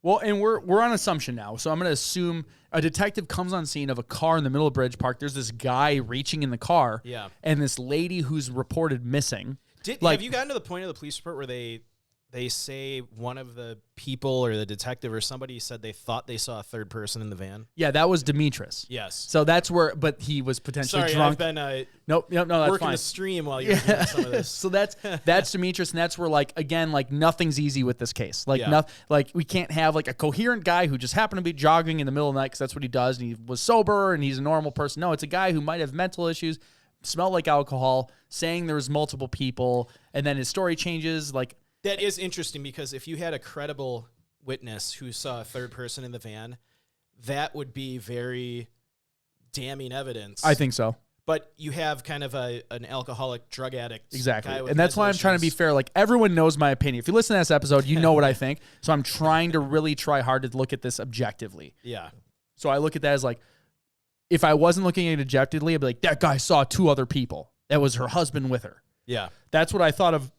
S2: Well, and we're on assumption now, so I'm going to assume a detective comes on scene of a car in the middle of Bridge Park. There's this guy reaching in the car,
S3: Yeah.
S2: and this lady who's reported missing.
S3: Have you gotten to the point of the police report where they say one of the people or the detective or somebody said they thought they saw a third person in the van?
S2: Yeah, that was Demetrius.
S3: Yes.
S2: So that's where, but he was potentially
S3: Sorry,
S2: drunk.
S3: I've been
S2: Nope, no, that's
S3: working
S2: fine.
S3: the stream while you're doing some of this.
S2: So that's Demetrius, and that's where like nothing's easy with this case. Like
S3: Yeah.
S2: we can't have like a coherent guy who just happened to be jogging in the middle of the night because that's what he does, and he was sober and he's a normal person. No, it's a guy who might have mental issues, smell like alcohol, saying there was multiple people, and then his story changes. Like
S3: That is interesting because if you had a credible witness who saw a third person in the van, that would be very damning evidence.
S2: I think so.
S3: But you have kind of an alcoholic drug addict.
S2: Exactly.
S3: guy with
S2: And that's why I'm
S3: mental
S2: trying to be
S3: issues.
S2: fair. Like, everyone knows my opinion. If you listen to this episode, you know what I think. So I'm trying to really try hard to look at this objectively.
S3: Yeah.
S2: So I look at that as like, if I wasn't looking at it objectively, I'd be like, that guy saw two other people. That was her husband with her.
S3: Yeah.
S2: That's what I thought of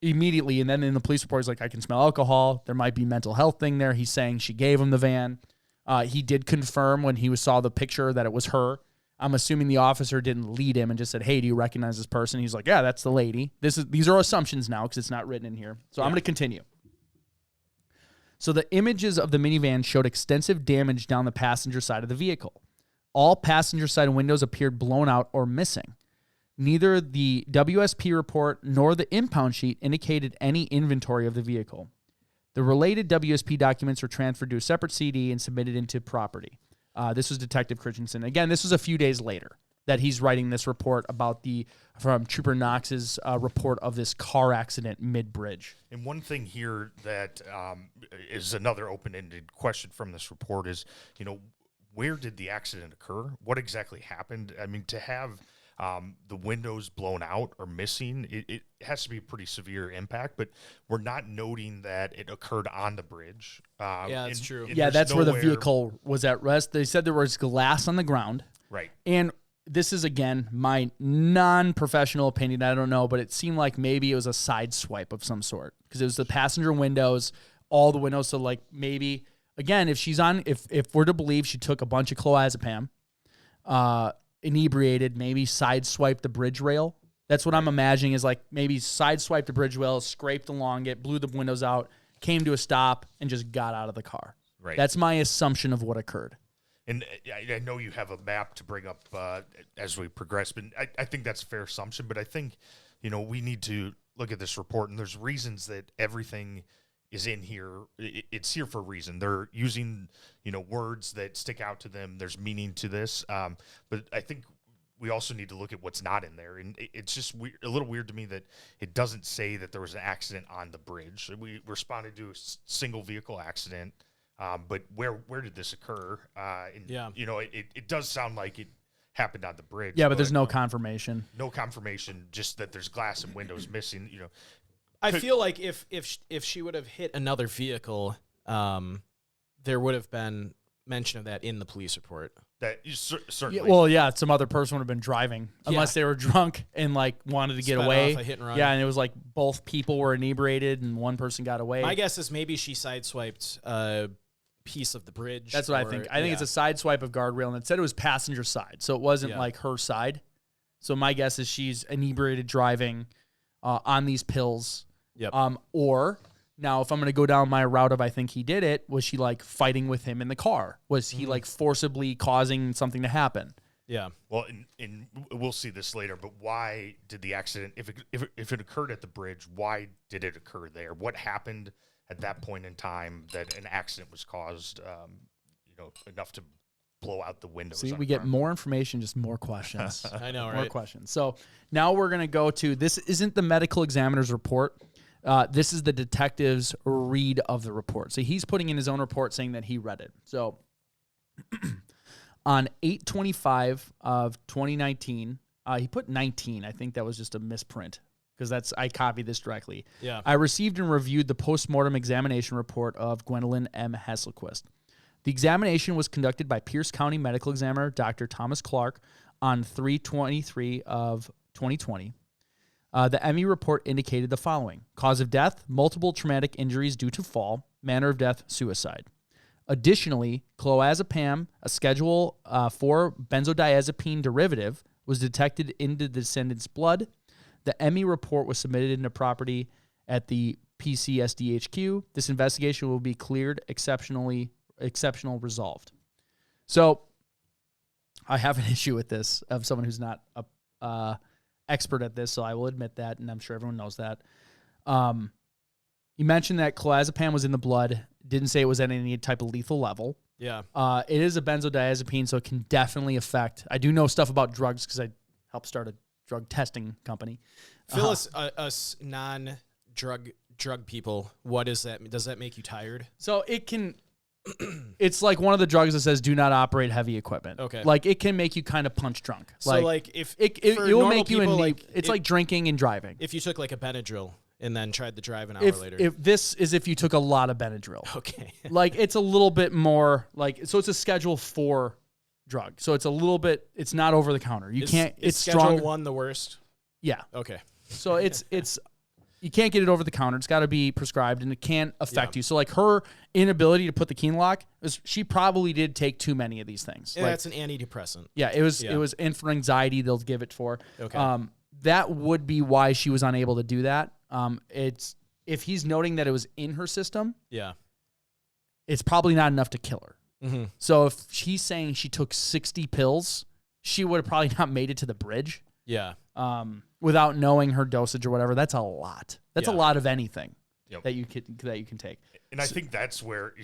S2: immediately. And then in the police report, he's like, I can smell alcohol. There might be mental health thing there. He's saying she gave him the van. He did confirm when he saw the picture that it was her. I'm assuming the officer didn't lead him and just said, hey, do you recognize this person? He's like, yeah, that's the lady. These are assumptions now because it's not written in here. So I'm going to continue. So the images of the minivan showed extensive damage down the passenger side of the vehicle. All passenger side windows appeared blown out or missing. Neither the WSP report nor the impound sheet indicated any inventory of the vehicle. The related WSP documents were transferred to a separate CD and submitted into property. This was Detective Christensen. Again, this was a few days later that he's writing this report from Trooper Knox's report of this car accident mid-bridge.
S4: And one thing here that is another open-ended question from this report is, where did the accident occur? What exactly happened? I mean, to have the windows blown out or missing, it has to be a pretty severe impact, but we're not noting that it occurred on the bridge.
S3: Yeah, that's true.
S4: and
S2: Yeah,
S4: there's
S2: that's where the
S4: nowhere-
S2: vehicle was at rest. They said there was glass on the ground.
S4: Right.
S2: And this is, again, my non-professional opinion. I don't know, but it seemed like maybe it was a side swipe of some sort because it was the passenger windows, all the windows. So, like, maybe, again, if we're to believe she took a bunch of clozapam, inebriated, maybe side swiped the bridge rail. That's what I'm imagining is like maybe side swiped the bridge rail, scraped along it, blew the windows out, came to a stop, and just got out of the car.
S4: Right.
S2: That's my assumption of what occurred.
S4: And I know you have a map to bring up as we progress, but I think that's a fair assumption. But I think, we need to look at this report, and there's reasons that everything is in here. It's here for a reason. They're using, words that stick out to them. There's meaning to this. But I think we also need to look at what's not in there. And it's just a little weird to me that it doesn't say that there was an accident on the bridge. We responded to a single vehicle accident. But where did this occur? It does sound like it happened on the bridge.
S2: Yeah, but there's no confirmation.
S4: No confirmation, just that there's glass and windows missing.
S3: I feel like if she would have hit another vehicle, there would have been mention of that in the police report.
S4: That you certainly.
S2: Some other person would have been driving unless they were drunk and like wanted to get
S3: Sped
S2: away.
S3: off a hit and run.
S2: Yeah, and it was like both people were inebriated and one person got away.
S3: My guess is maybe she sideswiped a piece of the bridge.
S2: That's what I think. I think it's a side swipe of guardrail, and it said it was passenger side, so it wasn't like her side. So my guess is she's inebriated driving on these pills.
S3: Yep.
S2: Or now, if I'm going to go down my route of I think he did it, was she like fighting with him in the car? Was he like forcibly causing something to happen?
S3: Yeah.
S4: Well, and we'll see this later, but why did the accident, if it occurred at the bridge, why did it occur there? What happened at that point in time that an accident was caused, enough to blow out the windows?
S2: See, we get more information, just more questions.
S3: I know, right?
S2: More questions. So now we're going to go to, this isn't the medical examiner's report. This is the detective's read of the report. So he's putting in his own report saying that he read it. So on 8/25 of 2019, he put 19. I think that was just a misprint because I copied this directly.
S3: Yeah.
S2: I received and reviewed the postmortem examination report of Gwendolyn M. Hasselquist. The examination was conducted by Pierce County Medical Examiner Dr. Thomas Clark on 3/23 of 2020. The ME report indicated the following: cause of death, multiple traumatic injuries due to fall, manner of death, suicide. Additionally, clonazepam, a Schedule 4 benzodiazepine derivative, was detected in the descendant's blood. The ME report was submitted into property at the PCSDHQ. This investigation will be cleared, exceptional resolved. So I have an issue with this of someone who's not a expert at this, so I will admit that, and I'm sure everyone knows that. You mentioned that clonazepam was in the blood. Didn't say it was at any type of lethal level.
S3: Yeah.
S2: It is a benzodiazepine, so it can definitely affect. I do know stuff about drugs because I helped start a drug testing company.
S3: Phil, us non-drug people, what is that? Does that make you tired?
S2: So it can. It's like one of the drugs that says do not operate heavy equipment.
S3: Okay.
S2: Like it can make you kind of punch drunk.
S3: So like if
S2: it
S3: for
S2: will
S3: normal
S2: make you
S3: people,
S2: it's like drinking and driving.
S3: If you took like a Benadryl and then tried to drive an hour later.
S2: If this is if you took a lot of Benadryl.
S3: Okay.
S2: Like it's a little bit more like, so it's a Schedule 4 drug. So it's a little bit, it's not over the counter. It's
S3: Schedule
S2: strong.
S3: 1 the worst?
S2: Yeah.
S3: Okay.
S2: So it's you can't get it over the counter. It's got to be prescribed, and it can't affect you. So like her inability to put the key lock, she probably did take too many of these things.
S3: Yeah,
S2: like,
S3: that's an antidepressant.
S2: Yeah, it was and for anxiety they'll give it for.
S3: Okay.
S2: That would be why she was unable to do that. It's if he's noting that it was in her system, it's probably not enough to kill her.
S3: Mm-hmm.
S2: So if she's saying she took 60 pills, she would have probably not made it to the bridge.
S3: Yeah.
S2: Without knowing her dosage or whatever. That's a lot. That's a lot of anything that you can take.
S4: And I think that's where,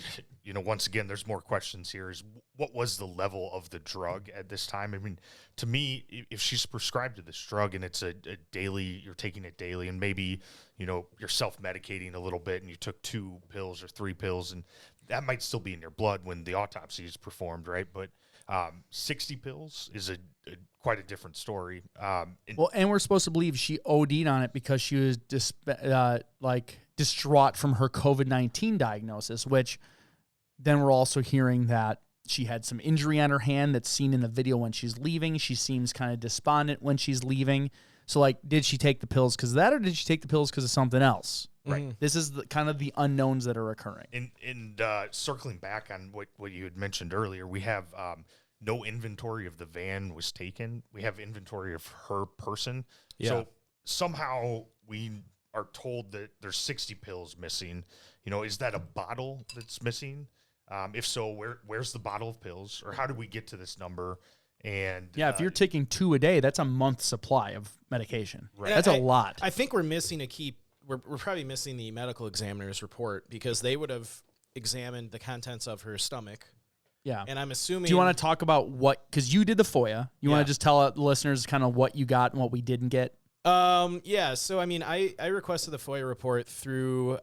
S4: once again, there's more questions here is what was the level of the drug at this time? I mean, to me, if she's prescribed to this drug and it's a daily, you're taking it daily, and maybe, you're self-medicating a little bit and you took 2 pills or 3 pills, and that might still be in your blood when the autopsy is performed, right? But 60 pills is quite a different story.
S2: And we're supposed to believe she OD'd on it because she was distraught from her COVID-19 diagnosis, which then we're also hearing that she had some injury on her hand that's seen in the video when she's leaving. She seems kind of despondent when she's leaving. So, like, did she take the pills because of that, or did she take the pills because of something else?
S4: Right.
S2: This is kind of the unknowns that are occurring.
S4: And circling back on what you had mentioned earlier, we have no inventory of the van was taken. We have inventory of her person.
S3: Yeah.
S4: So somehow we are told that there's 60 pills missing. Is that a bottle that's missing? If so, where's the bottle of pills, or how did we get to this number? And
S2: if you're taking 2 a day, that's a month's supply of medication.
S4: Right.
S2: That's a lot.
S3: I think we're missing a key. We're probably missing the medical examiner's report because they would have examined the contents of her stomach.
S2: Yeah.
S3: And I'm assuming.
S2: Do you want to talk about what, because you did the FOIA. You want to just tell the listeners kind of what you got and what we didn't get?
S3: Yeah. So, I mean, I requested the FOIA report through,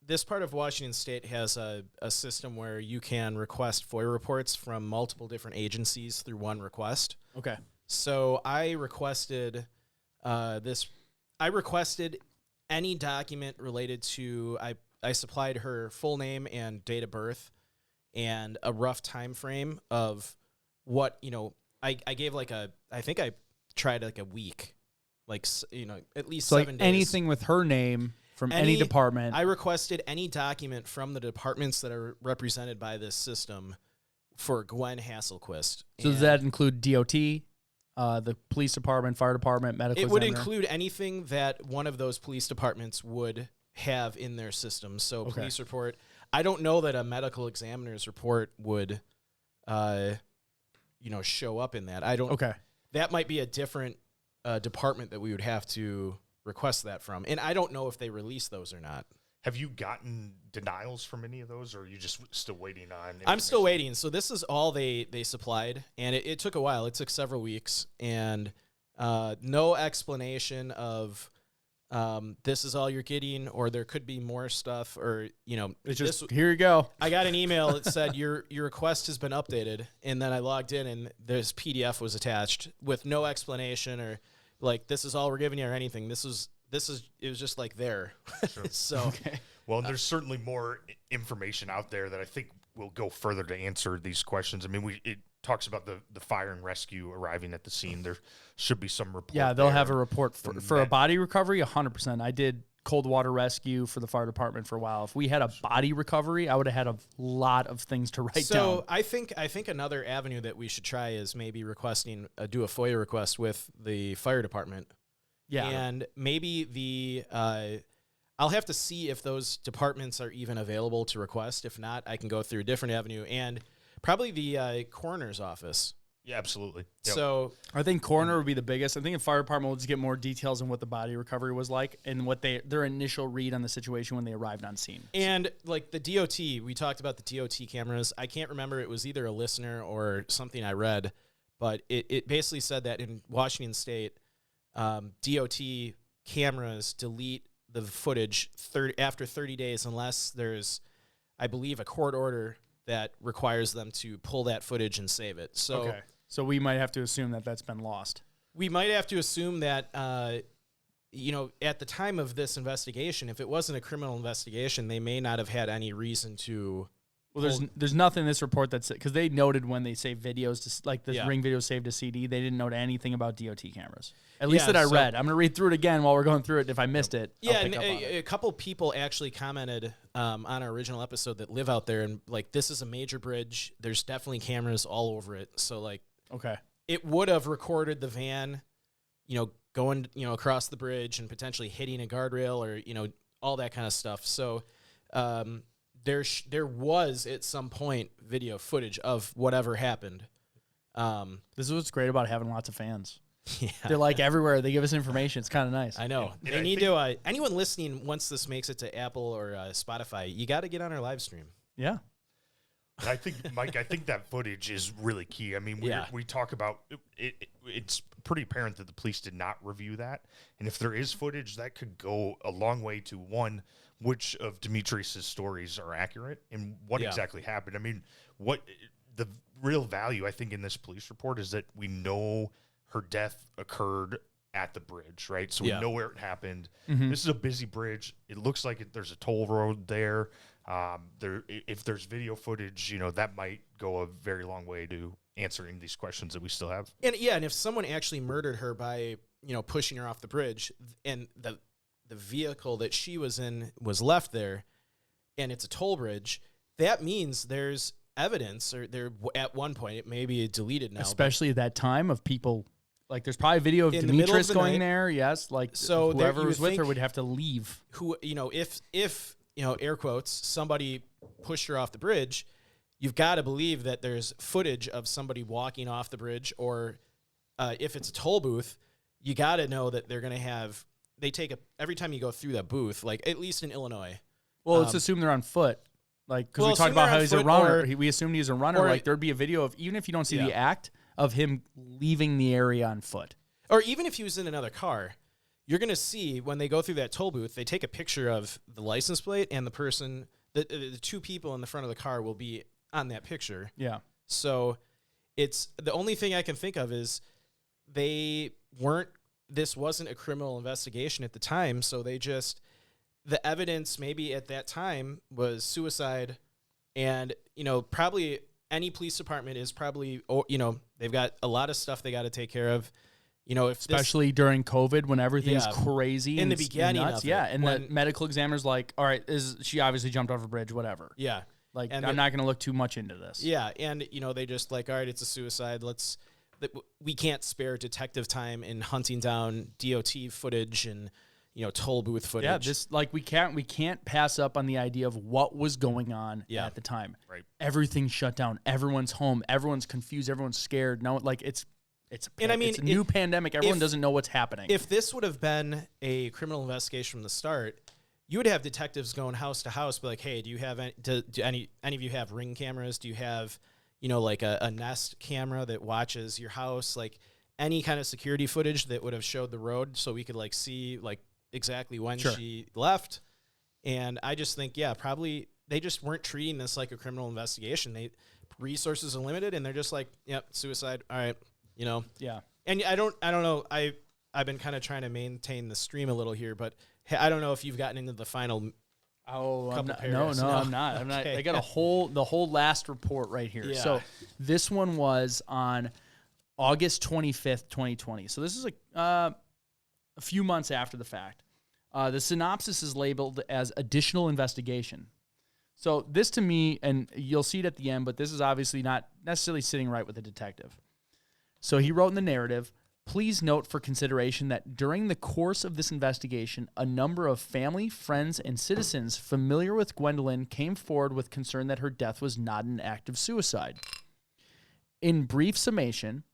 S3: this part of Washington State has a system where you can request FOIA reports from multiple different agencies through one request.
S2: Okay.
S3: So I requested any document related to, I supplied her full name and date of birth. and a rough time frame of what, I gave I think I tried like a week, at least
S2: So
S3: 7 days.
S2: anything with her name from any department.
S3: I requested any document from the departments that are represented by this system for Gwen Hasselquist.
S2: So does that include DOT, the police department, fire department, medical
S3: It would
S2: examiner?
S3: include anything that one of those police departments would have in their system. So police report. I don't know that a medical examiner's report would, show up in that. I don't.
S2: Okay.
S3: That might be a different department that we would have to request that from. And I don't know if they release those or not.
S4: Have you gotten denials from any of those, or are you just still waiting on?
S3: I'm still waiting. So this is all they supplied, and it took a while. It took several weeks, and no explanation of this is all you're getting, or there could be more stuff, or
S2: It's just here you go.
S3: I got an email that said your request has been updated, and then I logged in, and this PDF was attached with no explanation or like this is all we're giving you or anything. It was just like there.
S4: Sure.
S3: So
S4: Well, there's certainly more information out there that I think will go further to answer these questions. I mean, it talks about the fire and rescue arriving at the scene. There should be some report.
S2: Yeah, they'll
S4: there.
S2: have a report for a body recovery. 100%. I did cold water rescue for the fire department for a while. If we had a body recovery, I would have had a lot of things to write down.
S3: So I think another avenue that we should try is maybe requesting do a FOIA request with the fire department.
S2: Yeah,
S3: and maybe I'll have to see if those departments are even available to request. If not, I can go through a different avenue and probably the coroner's office.
S4: Yeah, absolutely. Yep.
S3: So
S2: I think coroner would be the biggest. I think the fire department will just get more details on what the body recovery was like and what their initial read on the situation when they arrived on scene.
S3: And like the DOT, we talked about the DOT cameras. I can't remember. It was either a listener or something I read, but it basically said that in Washington State, DOT cameras delete the footage after 30 days unless there's, I believe, a court order that requires them to pull that footage and save it. So,
S2: So we might have to assume that that's been lost.
S3: We might have to assume that, at the time of this investigation, if it wasn't a criminal investigation, they may not have had any reason to.
S2: Well, there's nothing in this report that's because they noted when they save videos to like the Ring video saved to CD, they didn't note anything about DOT cameras. At least that I read. I'm gonna read through it again while we're going through it. If I missed it,
S3: yeah,
S2: I'll pick up on it.
S3: A couple people actually commented on our original episode that live out there, and like this is a major bridge. There's definitely cameras all over it. So like, it would have recorded the van, going across the bridge and potentially hitting a guardrail or all that kind of stuff. So. There was at some point video footage of whatever happened.
S2: This is what's great about having lots of fans.
S3: Yeah.
S2: They're like everywhere. They give us information. It's kind of nice.
S3: I know.
S4: And
S3: they need to. Anyone listening, once this makes it to Apple or Spotify, you got to get on our live stream.
S2: Yeah.
S4: I think, Mike, that footage is really key. I mean, we talk about it. It's pretty apparent that the police did not review that. And if there is footage, that could go a long way to, one, which of Demetrius's stories are accurate and what exactly happened. I mean, what the real value, I think, in this police report is that we know her death occurred at the bridge, right? So we know where it happened.
S2: Mm-hmm.
S4: This is a busy bridge. It looks like there's a toll road there. If there's video footage, that might go a very long way to answering these questions that we still have.
S3: And if someone actually murdered her by pushing her off the bridge, and the vehicle that she was in was left there, and it's a toll bridge, that means there's evidence, or there at one point it may be deleted now.
S2: Especially at that time of people, like there's probably video of Demetrius going there. Yes, like
S3: so
S2: whoever was with her would have to leave.
S3: Who if air quotes somebody pushed her off the bridge, you've got to believe that there's footage of somebody walking off the bridge, or if it's a toll booth, you got to know that they're going to have. They take every time you go through that booth, like at least in Illinois.
S2: Well, let's assume they're on foot. Like, because we talked about how he's a runner. We assumed he's a runner. Like, there'd be a video of, even if you don't see the act, of him leaving the area on foot.
S3: Or even if he was in another car, you're going to see when they go through that toll booth, they take a picture of the license plate, and the person, the two people in the front of the car will be on that picture.
S2: Yeah.
S3: So it's the only thing I can think of is this wasn't a criminal investigation at the time, so they just, the evidence maybe at that time was suicide And, probably any police department is probably, they've got a lot of stuff they got to take care of.
S2: Especially during COVID when everything's
S3: Yeah.
S2: crazy.
S3: In the
S2: and
S3: beginning
S2: nuts.
S3: of it,
S2: Yeah, and
S3: when-
S2: the medical examiner's like, all right, she obviously jumped off a bridge, whatever.
S3: Yeah.
S2: Like,
S3: And
S2: I'm not going to look too much into this.
S3: Yeah. And, they just like, all right, it's a suicide. We can't spare detective time in hunting down DOT footage and, toll booth footage.
S2: Yeah, we can't pass up on the idea of what was going on at the time.
S4: Right.
S2: Everything's shut down. Everyone's home. Everyone's confused. Everyone's scared. No, like it's
S3: And I mean,
S2: it's a new pandemic. Everyone doesn't know what's happening.
S3: If this would have been a criminal investigation from the start, you would have detectives going house to house, be like, "Hey, do you have any of you have Ring cameras? Do you have, like a Nest camera that watches your house? Like any kind of security footage that would have showed the road, so we could like see like exactly when she left." And I just think, probably they just weren't treating this like a criminal investigation. Resources are limited, and they're just like, "Yep, suicide. All right."
S2: Yeah.
S3: And I don't know. I've been kind of trying to maintain the stream a little here, but I don't know if you've gotten into the final.
S2: Oh,
S3: couple
S2: no,
S3: paragraphs.
S2: I'm not.
S3: Okay.
S2: I got the whole last report right here.
S3: Yeah.
S2: So this one was on August 25th, 2020. So this is a few months after the fact. The synopsis is labeled as additional investigation. So this to me, and you'll see it at the end, but this is obviously not necessarily sitting right with the detective. So he wrote in the narrative, please note for consideration that during the course of this investigation, a number of family, friends, and citizens familiar with Gwendolyn came forward with concern that her death was not an act of suicide. In brief summation,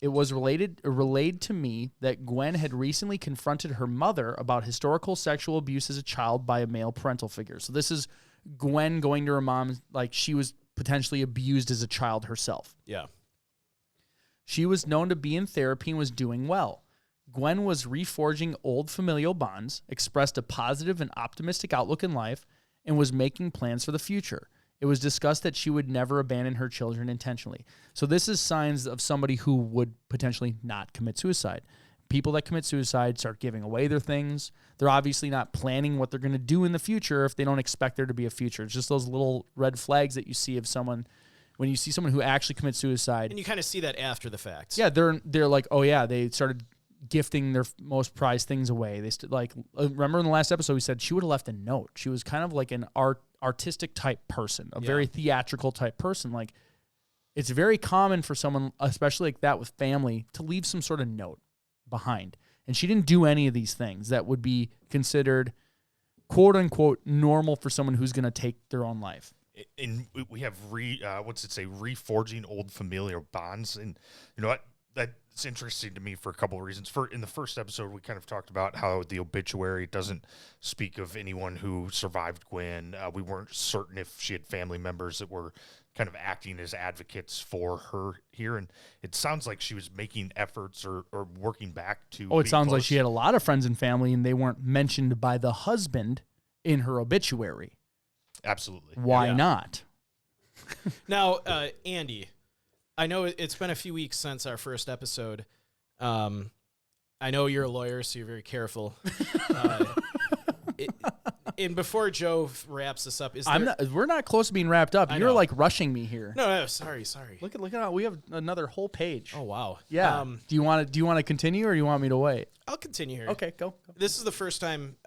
S2: it was relayed to me that Gwen had recently confronted her mother about historical sexual abuse as a child by a male parental figure. So this is Gwen going to her mom like she was potentially abused as a child herself.
S3: Yeah.
S2: She was known to be in therapy and was doing well. Gwen was reforging old familial bonds, expressed a positive and optimistic outlook in life, and was making plans for the future. It was discussed that she would never abandon her children intentionally. So this is signs of somebody who would potentially not commit suicide. People that commit suicide start giving away their things. They're obviously not planning what they're going to do in the future if they don't expect there to be a future. It's just those little red flags that you see of someone when you see someone who actually commits suicide.
S3: And you kind of see that after the fact.
S2: Yeah, they're like, oh yeah, they started gifting their most prized things away. They remember in the last episode we said she would have left a note. She was kind of like an artistic type person, a very theatrical type person. Like it's very common for someone, especially like that with family, to leave some sort of note behind. And she didn't do any of these things that would be considered quote unquote normal for someone who's going to take their own life.
S4: And we have reforging old familiar bonds, and you know what, that's interesting to me for a couple of reasons. In the first episode, we kind of talked about how the obituary doesn't speak of anyone who survived Gwen. We weren't certain if she had family members that were kind of acting as advocates for her here, and it sounds like she was making efforts or working back to.
S2: Oh, it sounds like she had a lot of friends and family, and they weren't mentioned by the husband in her obituary.
S4: Absolutely.
S2: Why not?
S3: Now, Andy, I know it's been a few weeks since our first episode. I know you're a lawyer, so you're very careful. And before Joe wraps this up,
S2: we're not close to being wrapped up. You're like rushing me here.
S3: No, sorry.
S2: Look at how we have another whole page.
S3: Oh wow.
S2: Yeah. Do you want to continue or do you want me to wait?
S3: I'll continue here.
S2: Okay, go.
S3: This is the first time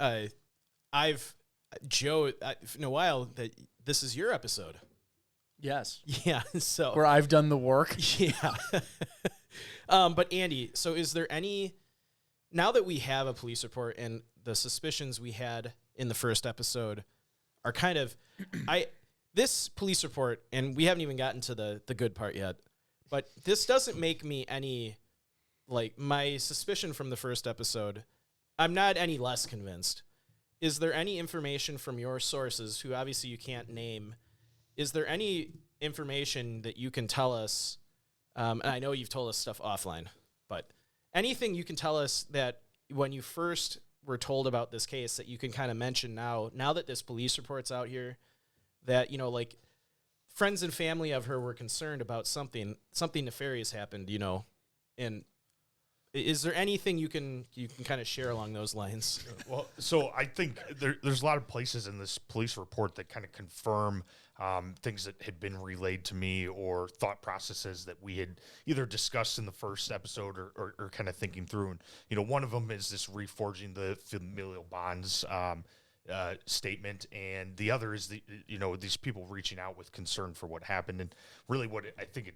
S3: Joe, in a while that this is your episode.
S2: Yes.
S3: Yeah. So
S2: where I've done the work.
S3: Yeah. But Andy, so is there any, now that we have a police report and the suspicions we had in the first episode are kind of, this police report, and we haven't even gotten to the good part yet, but this doesn't make me any, like my suspicion from the first episode, I'm not any less convinced. Is there any information from your sources, who obviously you can't name, is there any information that you can tell us, and I know you've told us stuff offline, but anything you can tell us that when you first were told about this case that you can kind of mention now that this police report's out here, that, you know, like friends and family of her were concerned about something nefarious happened, you know, and is there anything you can kind of share along those lines?
S4: Well, so I think there's a lot of places in this police report that kind of confirm things that had been relayed to me or thought processes that we had either discussed in the first episode or kind of thinking through. And, one of them is this reforging the familial bonds statement. And the other is these people reaching out with concern for what happened. And really what I think it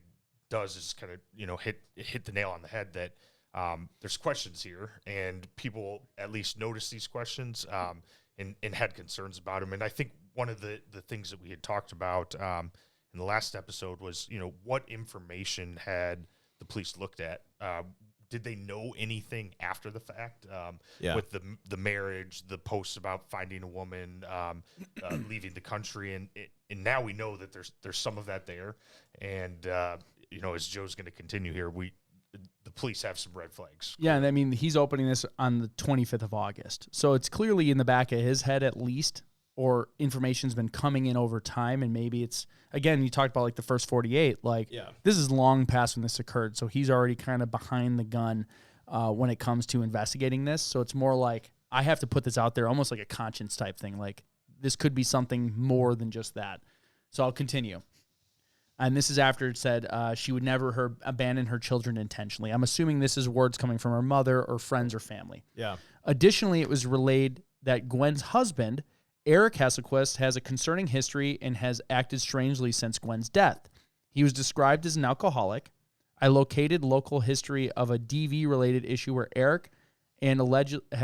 S4: does is kind of, hit the nail on the head that there's questions here and people at least noticed these questions and had concerns about them. And I think one of the things that we had talked about in the last episode was, what information had the police looked at? Did they know anything after the fact with the marriage, the posts about finding a woman, leaving the country? And now we know that there's some of that there. And, as Joe's going to continue here, the police have some red flags.
S2: Yeah, and I mean, he's opening this on the 25th of August. So it's clearly in the back of his head at least, or information's been coming in over time, and maybe it's, again, you talked about like the first 48, this is long past when this occurred, so he's already kind of behind the gun when it comes to investigating this. So it's more like, I have to put this out there, almost like a conscience type thing, like this could be something more than just that. So I'll continue. And this is after it said she would never abandon her children intentionally. I'm assuming this is words coming from her mother or friends or family.
S3: Yeah.
S2: Additionally, it was relayed that Gwen's husband, Eric Hasselquist, has a concerning history and has acted strangely since Gwen's death. He was described as an alcoholic. I located local history of a DV-related issue where Eric had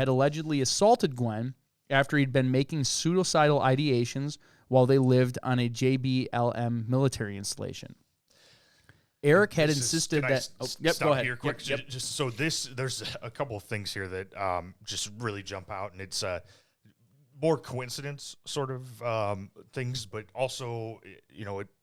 S2: allegedly assaulted Gwen after he'd been making suicidal ideations while they lived on a JBLM military installation. Eric had insisted that...
S4: Go ahead. Here quick. Just so there's a couple of things here that just really jump out, and it's more coincidence sort of things, but also,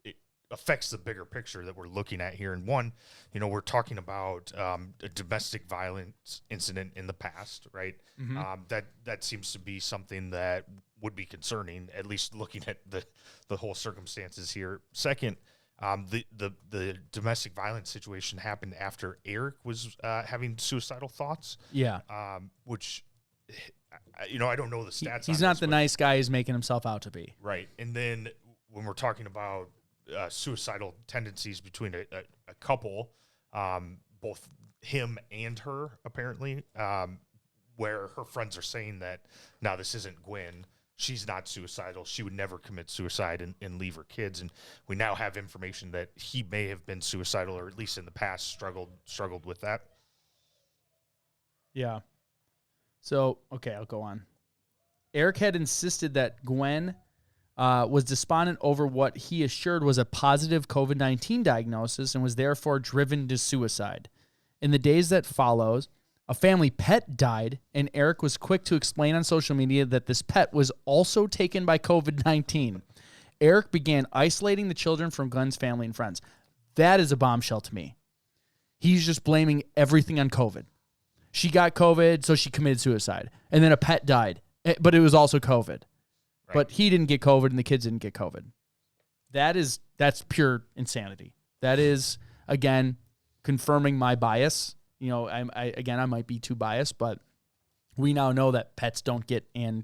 S4: it affects the bigger picture that we're looking at here. And one, we're talking about a domestic violence incident in the past, right? Mm-hmm. That seems to be something that would be concerning, at least looking at the whole circumstances here. Second, the domestic violence situation happened after Eric was having suicidal thoughts.
S2: Yeah.
S4: Which, I don't know the stats.
S2: He's not the nice guy he's making himself out to be.
S4: Right. And then when we're talking about suicidal tendencies between a couple, both him and her, apparently, where her friends are saying that, now this isn't Gwen. She's not suicidal. She would never commit suicide and leave her kids. And we now have information that he may have been suicidal, or at least in the past struggled with that.
S2: Yeah. So, okay, I'll go on. Eric had insisted that Gwen was despondent over what he assured was a positive COVID-19 diagnosis and was therefore driven to suicide. In the days that followed, a family pet died, and Eric was quick to explain on social media that this pet was also taken by COVID-19. Eric began isolating the children from Gwen's family and friends. That is a bombshell to me. He's just blaming everything on COVID. She got COVID, so she committed suicide. And then a pet died, but it was also COVID. Right. But he didn't get COVID, and the kids didn't get COVID. That's pure insanity. That is, again, confirming my bias. I might be too biased, but we now know that pets don't get there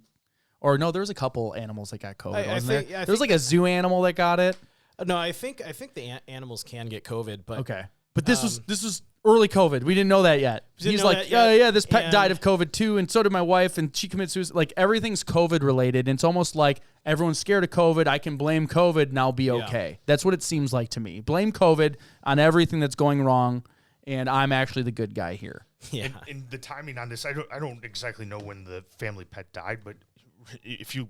S2: was a couple animals that got COVID, wasn't there? There was like a zoo animal that got it.
S3: No, I think the animals can get COVID, but
S2: okay. But this was early COVID. We didn't know that yet. He's like, this pet died of COVID too, and so did my wife, and she committed suicide. Like, everything's COVID related, and it's almost like everyone's scared of COVID. I can blame COVID, and I'll be okay. Yeah. That's what it seems like to me. Blame COVID on everything that's going wrong, and I'm actually the good guy here.
S3: Yeah.
S4: And the timing on this, I don't exactly know when the family pet died, but if you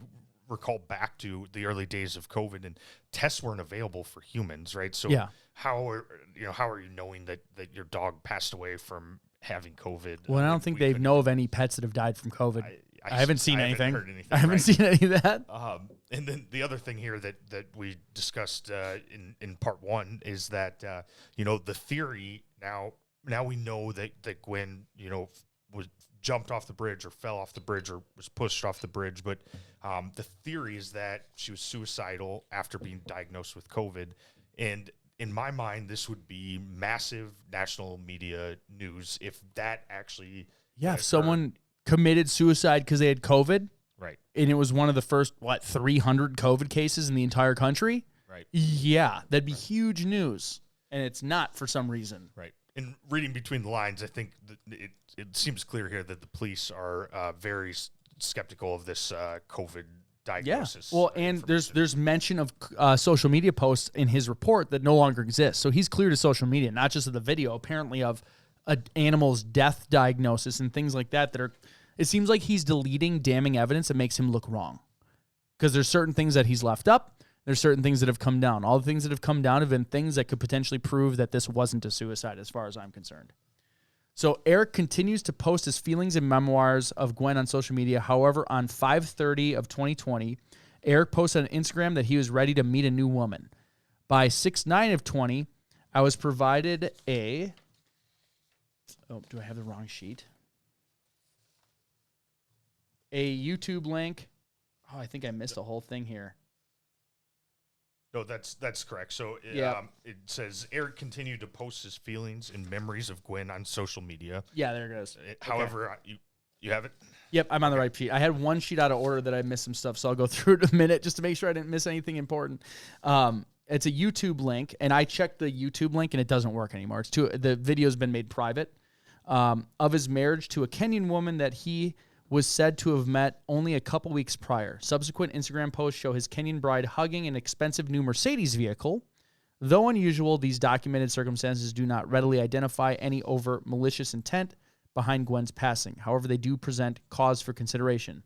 S4: recall back to the early days of COVID, and tests weren't available for humans, right? So how are you knowing that your dog passed away from having COVID?
S2: Well, I don't think they know of any pets that have died from COVID. I haven't seen anything.
S4: Heard anything.
S2: I haven't seen any of that.
S4: And then the other thing here that we discussed in part one is that the theory now we know that Gwen was jumped off the bridge or fell off the bridge or was pushed off the bridge, but the theory is that she was suicidal after being diagnosed with COVID. And in my mind, this would be massive national media news if that actually
S2: if someone committed suicide because they had COVID,
S4: right,
S2: and it was one of the first 300 COVID cases in the entire country.
S3: Right.
S2: Yeah, that'd be huge news, and it's not for some reason.
S4: Right. And reading between the lines, I think it seems clear here that the police are very skeptical of this COVID diagnosis.
S2: Yeah. Well, and there's mention of social media posts in his report that no longer exist. So he's clear to social media, not just of the video, apparently of an animal's death diagnosis and things like that are. It seems like he's deleting damning evidence that makes him look wrong, because there's certain things that he's left up. There's certain things that have come down. All the things that have come down have been things that could potentially prove that this wasn't a suicide, as far as I'm concerned. So Eric continues to post his feelings and memoirs of Gwen on social media. However, on 5/30 of 2020, Eric posted on Instagram that he was ready to meet a new woman. By 6/9 of 20, I was provided a... Oh, do I have the wrong sheet? A YouTube link. Oh, I think I missed a whole thing here.
S4: No, that's correct. So it says Eric continued to post his feelings and memories of Gwen on social media.
S2: Yeah, there it goes.
S4: However, you have it?
S2: Yep, I'm on the right sheet. I had one sheet out of order that I missed some stuff, so I'll go through it in a minute just to make sure I didn't miss anything important. It's a YouTube link, and I checked the YouTube link, and it doesn't work anymore. The video's been made private, of his marriage to a Kenyan woman that he was said to have met only a couple weeks prior. Subsequent Instagram posts show his Kenyan bride hugging an expensive new Mercedes vehicle. Though unusual, these documented circumstances do not readily identify any overt malicious intent behind Gwen's passing. However, they do present cause for consideration.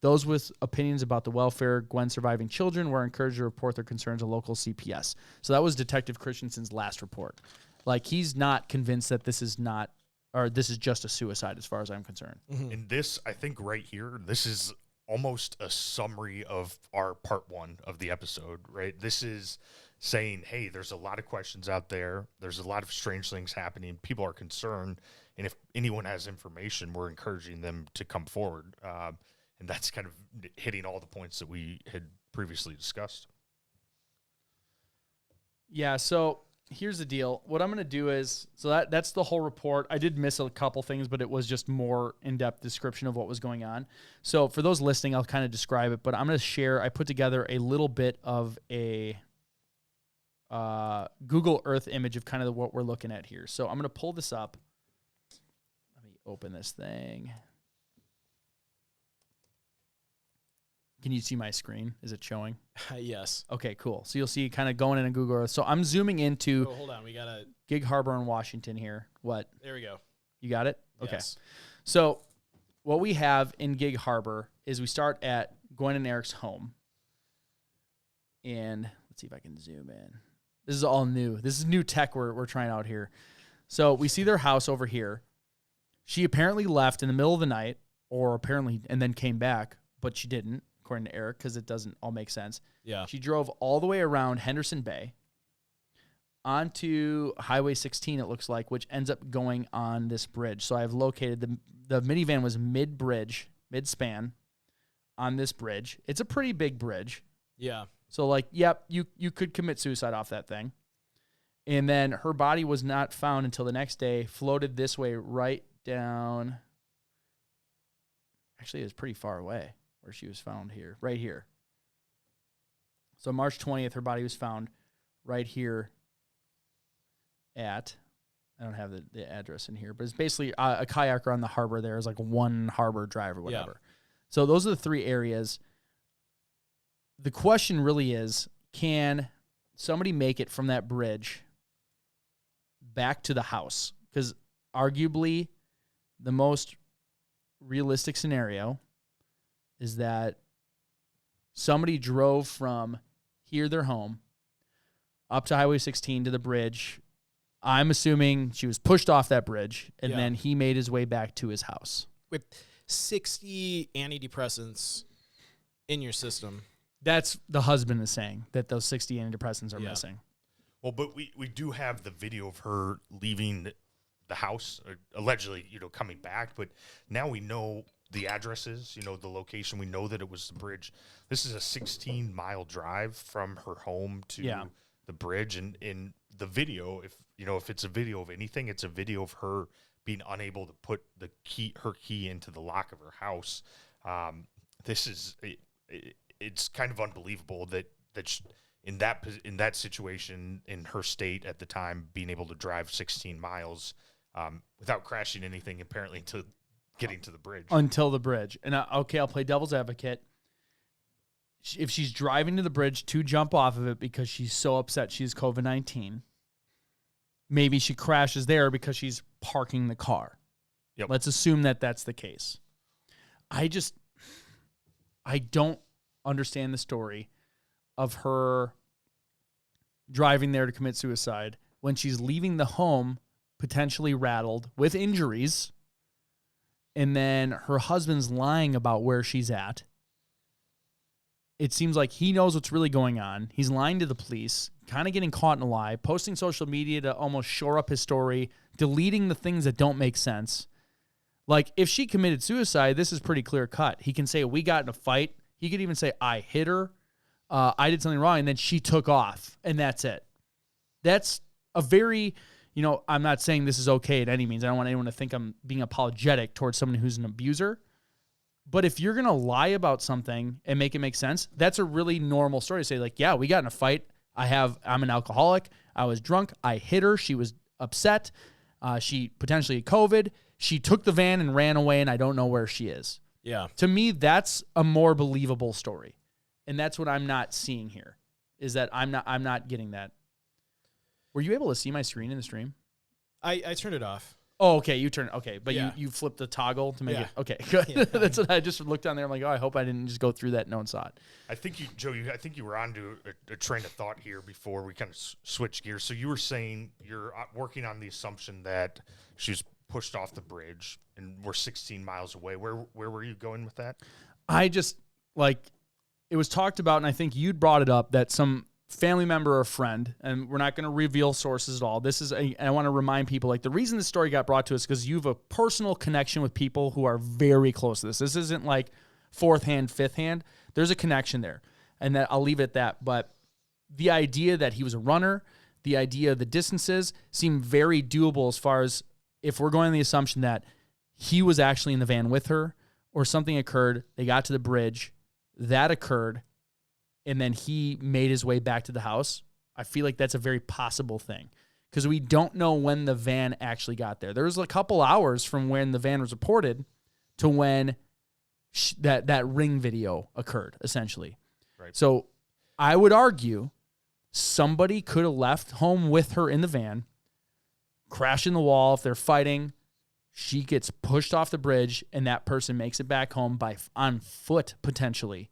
S2: Those with opinions about the welfare of Gwen's surviving children were encouraged to report their concerns to local CPS. So that was Detective Christensen's last report. Like, he's not convinced that this is not, or this is just a suicide as far as I'm concerned.
S3: Mm-hmm.
S4: And this, I think right here, this is almost a summary of our part one of the episode, right? This is saying, hey, there's a lot of questions out there. There's a lot of strange things happening. People are concerned. And if anyone has information, we're encouraging them to come forward. And that's kind of hitting all the points that we had previously discussed.
S2: Yeah, so here's the deal. What I'm going to do is, so that's the whole report. I did miss a couple things, but it was just more in-depth description of what was going on. So for those listening, I'll kind of describe it, but I'm going to share, I put together a little bit of a Google Earth image of kind of what we're looking at here. So I'm going to pull this up. Let me open this thing. Can you see my screen? Is it showing?
S3: Yes.
S2: Okay, cool. So you'll see kind of going in Google Earth. So I'm zooming into
S3: Oh, hold on. We got to...
S2: Gig Harbor in Washington here. What?
S3: There we go.
S2: You got it? Okay.
S3: Yes.
S2: So what we have in Gig Harbor is we start at Gwen and Eric's home. And let's see if I can zoom in. This is all new. This is new tech we're trying out here. So we see their house over here. She apparently left in the middle of the night, or apparently, and then came back, but she didn't, according to Eric, because it doesn't all make sense.
S3: Yeah.
S2: She drove all the way around Henderson Bay onto Highway 16, it looks like, which ends up going on this bridge. So I've located the minivan was mid-bridge, mid-span on this bridge. It's a pretty big bridge.
S3: Yeah.
S2: So, like, yep, you could commit suicide off that thing. And then her body was not found until the next day, floated this way right down. Actually, it was pretty far away where she was found here, right here. So March 20th, her body was found right here at, I don't have the address in here, but it's basically a kayaker on the harbor there is like one harbor drive or whatever. Yeah. So those are the three areas. The question really is, can somebody make it from that bridge back to the house? Because arguably the most realistic scenario is that somebody drove from here, their home, up to Highway 16 to the bridge. I'm assuming she was pushed off that bridge, and then he made his way back to his house.
S3: With 60 antidepressants in your system.
S2: That's the husband is saying, that those 60 antidepressants are missing.
S4: Well, but we do have the video of her leaving the house, allegedly, coming back. But now we know the addresses, the location. We know that it was the bridge. This is a 16-mile drive from her home to the bridge. And in the video, if it's a video of anything, it's a video of her being unable to put her key into the lock of her house. This is it's kind of unbelievable that in that situation, in her state at the time, being able to drive 16 miles without crashing anything, apparently, to getting to the bridge.
S2: Until the bridge. And I'll play devil's advocate. If she's driving to the bridge to jump off of it because she's so upset she's COVID-19, maybe she crashes there because she's parking the car.
S4: Yep.
S2: Let's assume that that's the case. I don't understand the story of her driving there to commit suicide when she's leaving the home potentially rattled with injuries, and then her husband's lying about where she's at. It seems like he knows what's really going on. He's lying to the police, kind of getting caught in a lie, posting social media to almost shore up his story, deleting the things that don't make sense. Like, if she committed suicide, this is pretty clear cut. He can say, we got in a fight. He could even say, I hit her. I did something wrong, and then she took off, and that's it. That's a very, I'm not saying this is okay at any means. I don't want anyone to think I'm being apologetic towards someone who's an abuser. But if you're going to lie about something and make it make sense, that's a really normal story to say, like, yeah, we got in a fight. I'm an alcoholic. I was drunk. I hit her. She was upset. She potentially had COVID. She took the van and ran away, and I don't know where she is.
S3: Yeah.
S2: To me, that's a more believable story. And that's what I'm not seeing here, is that I'm not getting that. Were you able to see my screen in the stream?
S3: I turned it off.
S2: Oh, okay. You turned. Okay. But
S3: Yeah.
S2: you flipped the toggle to make
S3: Yeah.
S2: it. Okay. Good.
S3: Yeah.
S2: That's what I just looked down there. I'm like, oh, I hope I didn't just go through that. No one saw it.
S4: I think I think you were onto a train of thought here before we kind of switched gears. So you were saying you're working on the assumption that she was pushed off the bridge and we're 16 miles away. Where were you going with that?
S2: I just, it was talked about, and I think you'd brought it up, that some family member or friend, and we're not going to reveal sources at all. And I want to remind people, the reason this story got brought to us because you have a personal connection with people who are very close to this. This isn't like fourth hand, fifth hand. There's a connection there, and that I'll leave it at that. But the idea that he was a runner, the idea of the distances seem very doable as far as if we're going on the assumption that he was actually in the van with her or something occurred, they got to the bridge, that occurred, and then he made his way back to the house. I feel like that's a very possible thing because we don't know when the van actually got there. There was a couple hours from when the van was reported to when that ring video occurred, essentially.
S4: Right.
S2: So I would argue somebody could have left home with her in the van, crash in the wall. If they're fighting, she gets pushed off the bridge, and that person makes it back home on foot, potentially,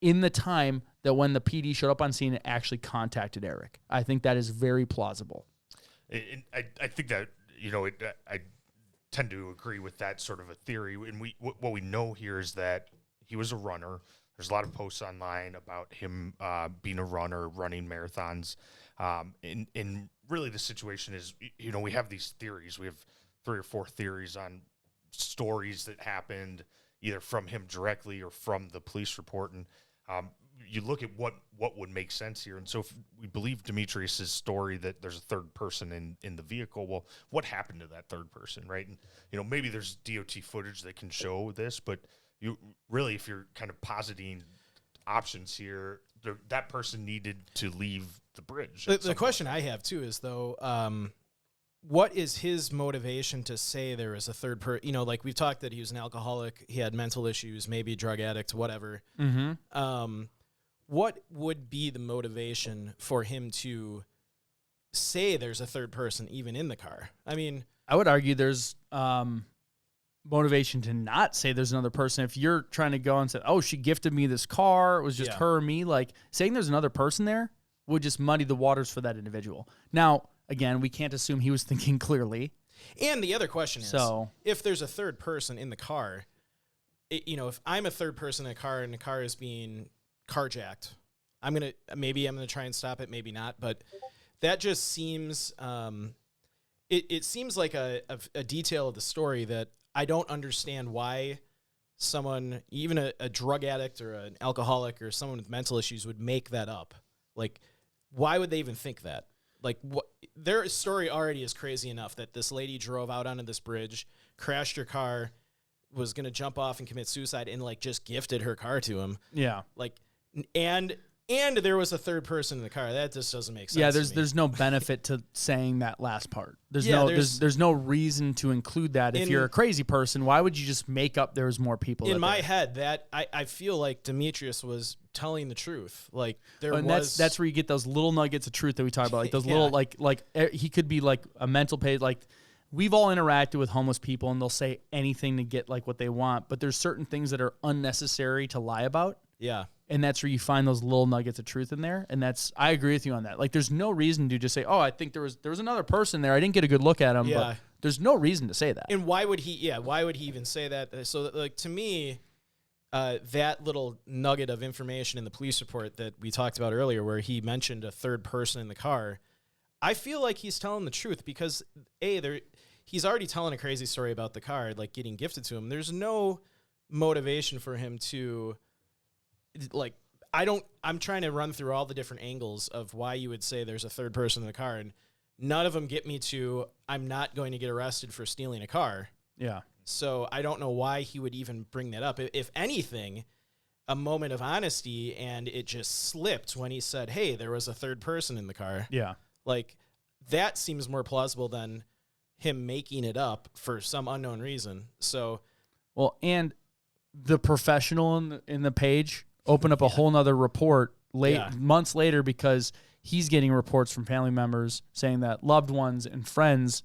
S2: in the time that when the PD showed up on scene and actually contacted Eric. I think that is very plausible.
S4: I think that, I tend to agree with that sort of a theory. And what we know here is that he was a runner. There's a lot of posts online about him being a runner, running marathons. And really the situation is, we have these theories. We have 3 or 4 theories on stories that happened either from him directly or from the police report. And you look at what would make sense here. And so if we believe Demetrius's story that there's a third person in the vehicle, well, what happened to that third person, right? And, maybe there's DOT footage that can show this, but you really, if you're kind of positing options here, that person needed to leave the bridge.
S3: The question I have, too, is, though, what is his motivation to say there is a third person? Like we've talked that he was an alcoholic, he had mental issues, maybe a drug addict, whatever.
S2: Mm-hmm.
S3: What would be the motivation for him to say there's a third person even in the car? I mean,
S2: I would argue there's motivation to not say there's another person. If you're trying to go and say, oh, she gifted me this car, it was just her or me, saying there's another person there would just muddy the waters for that individual. Now, again, we can't assume he was thinking clearly.
S3: And the other question is, if there's a third person in the car, if I'm a third person in a car and the car is being carjacked, I'm going to try and stop it, maybe not, but that just seems, it seems like a detail of the story that I don't understand why someone, even a drug addict or an alcoholic or someone with mental issues would make that up. Why would they even think that? Their story already is crazy enough that this lady drove out onto this bridge, crashed her car, was going to jump off and commit suicide, and just gifted her car to him.
S2: Yeah.
S3: And and there was a third person in the car. That just doesn't make sense.
S2: Yeah,
S3: to me.
S2: there's no benefit to saying that last part. There's
S3: Yeah,
S2: there's no reason to include that. If you're a crazy person, why would you just make up there's more people?
S3: In my head, that I feel like Demetrius was telling the truth. Like there
S2: and
S3: was
S2: that's where you get those little nuggets of truth that we talk about. Like those little like he could be like a mental page. Like we've all interacted with homeless people and they'll say anything to get like what they want, but there's certain things that are unnecessary to lie about.
S3: Yeah.
S2: And that's where you find those little nuggets of truth in there. And I agree with you on that. Like, there's no reason to just say, oh, I think there was another person there. I didn't get a good look at him, but there's no reason to say that.
S3: And why would he even say that? So, like, to me, that little nugget of information in the police report that we talked about earlier, where he mentioned a third person in the car, I feel like he's telling the truth because, he's already telling a crazy story about the car, like, getting gifted to him. There's no motivation for him to... Like, I'm trying to run through all the different angles of why you would say there's a third person in the car, and none of them get me to, I'm not going to get arrested for stealing a car.
S2: Yeah.
S3: So I don't know why he would even bring that up. If anything, a moment of honesty, and it just slipped when he said, hey, there was a third person in the car.
S2: Yeah.
S3: Like, that seems more plausible than him making it up for some unknown reason. So,
S2: well, and the professional in the page open up a whole nother report months later because he's getting reports from family members saying that loved ones and friends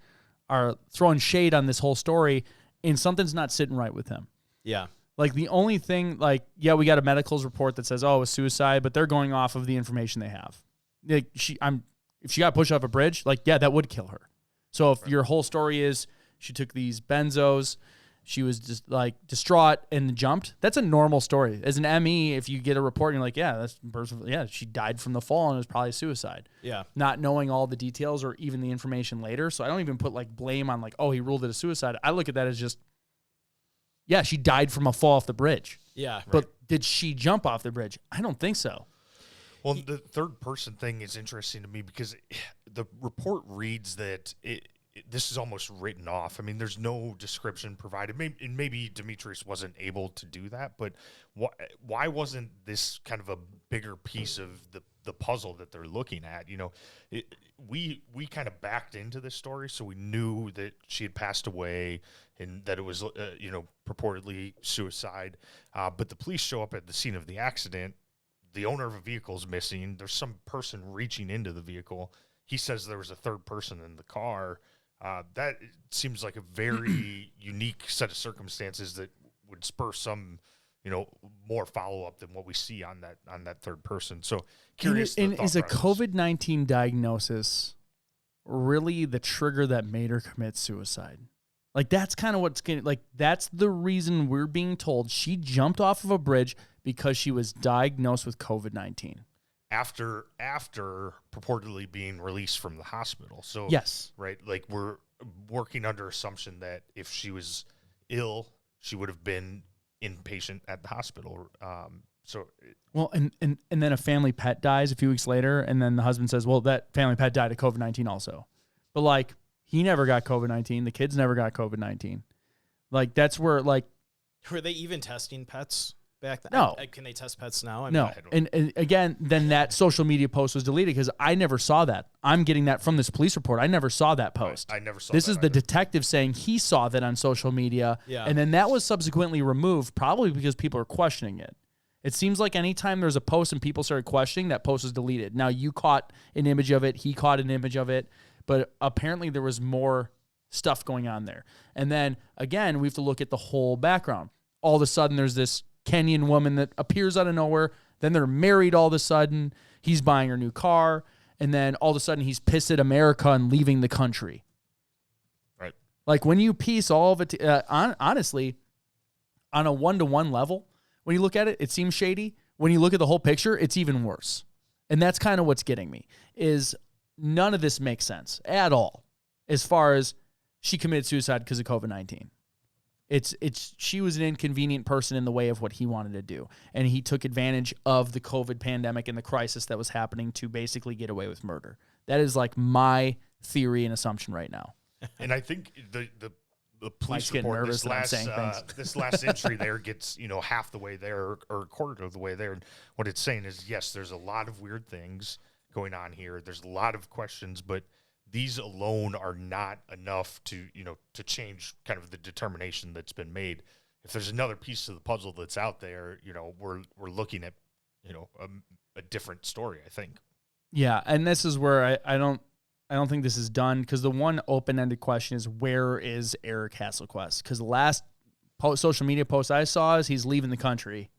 S2: are throwing shade on this whole story and something's not sitting right with him.
S3: Yeah.
S2: Like the only thing, like, yeah, we got a medical's report that says, oh, it was suicide, but they're going off of the information they have. Like if she got pushed off a bridge, like, yeah, that would kill her. So if your whole story is she took these benzos, she was just like distraught and jumped. That's a normal story. As an ME, if you get a report and you're like, yeah, she died from the fall and it was probably suicide.
S3: Yeah.
S2: Not knowing all the details or even the information later. So I don't even put like blame on like, oh, he ruled it a suicide. I look at that as just, yeah, she died from a fall off the bridge.
S3: Yeah.
S2: But did she jump off the bridge? I don't think so.
S4: Well, the third person thing is interesting to me because the report reads that this is almost written off. I mean, there's no description provided. Maybe Demetrius wasn't able to do that, but why wasn't this kind of a bigger piece of the puzzle that they're looking at? You know, we kind of backed into this story, so we knew that she had passed away and that it was, purportedly suicide. But the police show up at the scene of the accident. The owner of a vehicle is missing. There's some person reaching into the vehicle. He says there was a third person in the car. That seems like a very unique set of circumstances that would spur some, more follow up than what we see on that third person. So curious.
S2: And is a COVID-19 diagnosis really the trigger that made her commit suicide? Like that's kind of what's getting like that's the reason we're being told she jumped off of a bridge because she was diagnosed with COVID-19.
S4: After purportedly being released from the hospital. So
S2: yes,
S4: right, like we're working under assumption that if she was ill, she would have been inpatient at the hospital.
S2: And then a family pet dies a few weeks later, and then the husband says, "Well, that family pet died of COVID-19 also," but like he never got COVID-19, the kids never got COVID-19. Like that's where like
S3: were they even testing pets? Back then?
S2: No.
S3: Can they test pets now?
S2: No. And again, then that social media post was deleted because I never saw that. I'm getting that from this police report. I never saw that post.
S4: I never saw
S2: this
S4: that
S2: is the
S4: either.
S2: detective saying he saw that on social media.
S3: Yeah.
S2: And then that was subsequently removed, probably because people are questioning it. It seems like anytime there's a post and people started questioning, that post was deleted. Now you caught an image of it. He caught an image of it. But apparently there was more stuff going on there. And then, again, we have to look at the whole background. All of a sudden there's this Kenyan woman that appears out of nowhere. Then they're married all of a sudden. He's buying her new car. And then all of a sudden he's pissed at America and leaving the country.
S4: Right.
S2: Like when you piece all of it, honestly, on a one-to-one level, when you look at it, it seems shady. When you look at the whole picture, it's even worse. And that's kind of what's getting me, is none of this makes sense at all as far as she committed suicide because of COVID-19. She was an inconvenient person in the way of what he wanted to do. And he took advantage of the COVID pandemic and the crisis that was happening to basically get away with murder. That is like my theory and assumption right now.
S4: And I think the police
S2: getting
S4: report,
S2: nervous that I'm saying things.
S4: this last entry there gets, half the way there or a quarter of the way there. And what it's saying is, yes, there's a lot of weird things going on here. There's a lot of questions, but these alone are not enough to, to change kind of the determination that's been made. If there's another piece of the puzzle that's out there, we're looking at, a different story, I think.
S2: Yeah, and this is where I don't think this is done, because the one open-ended question is, where is Eric Hasselquist? Because the last social media post I saw is he's leaving the country,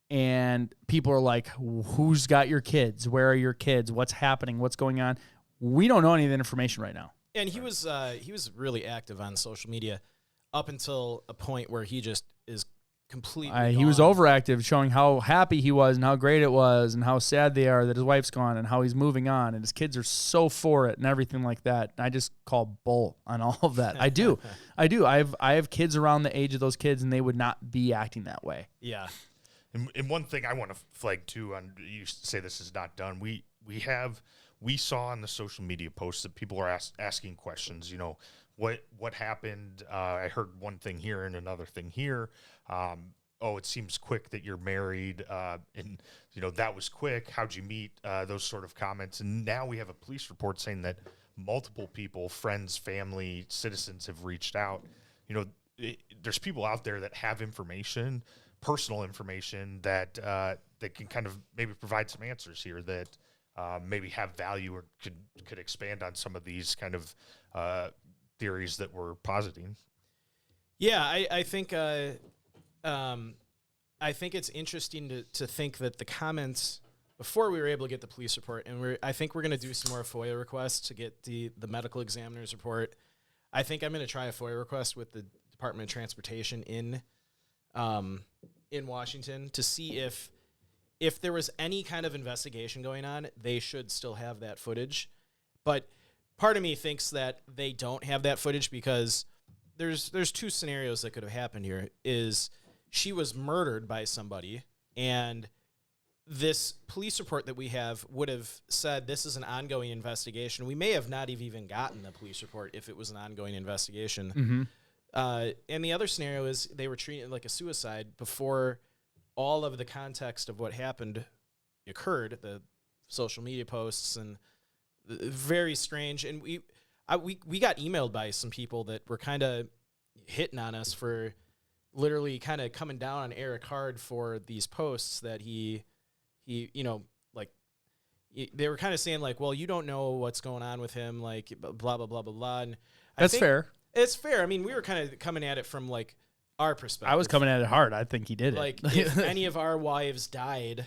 S2: and people are like, who's got your kids? Where are your kids? What's happening? What's going on? We don't know any of the information right now.
S3: And he was really active on social media up until a point where he just is completely
S2: He was overactive, showing how happy he was and how great it was and how sad they are that his wife's gone and how he's moving on and his kids are so for it and everything like that. And I just call bull on all of that. I do. I have kids around the age of those kids, and they would not be acting that way.
S3: Yeah.
S4: And one thing I want to flag too, on you say this is not done. We saw on the social media posts that people are asking questions. What happened? I heard one thing here and another thing here. It seems quick that you're married, and that was quick. How'd you meet? Those sort of comments. And now we have a police report saying that multiple people, friends, family, citizens have reached out. There's people out there that have information, personal information that can kind of maybe provide some answers here that maybe have value or could expand on some of these kind of theories that we're positing.
S3: Yeah, I think it's interesting to think that the comments before we were able to get the police report, and I think we're going to do some more FOIA requests to get the medical examiner's report. I think I'm going to try a FOIA request with the Department of Transportation in Washington to see if there was any kind of investigation going on. They should still have that footage, but part of me thinks that they don't have that footage because there's two scenarios that could have happened here. Is she was murdered by somebody, and this police report that we have would have said this is an ongoing investigation. We may have not have even gotten the police report if it was an ongoing investigation.
S2: Mm-hmm.
S3: And the other scenario is they were treating it like a suicide before all of the context of what happened occurred, the social media posts, and very strange. And we got emailed by some people that were kind of hitting on us for literally kind of coming down on Eric hard for these posts that he they were kind of saying like, well, you don't know what's going on with him, like blah, blah, blah, blah, blah. And
S2: That's fair.
S3: It's fair. I mean, we were kind of coming at it from like our perspective.
S2: I was coming at it hard. I think he did
S3: like,
S2: it.
S3: If any of our wives died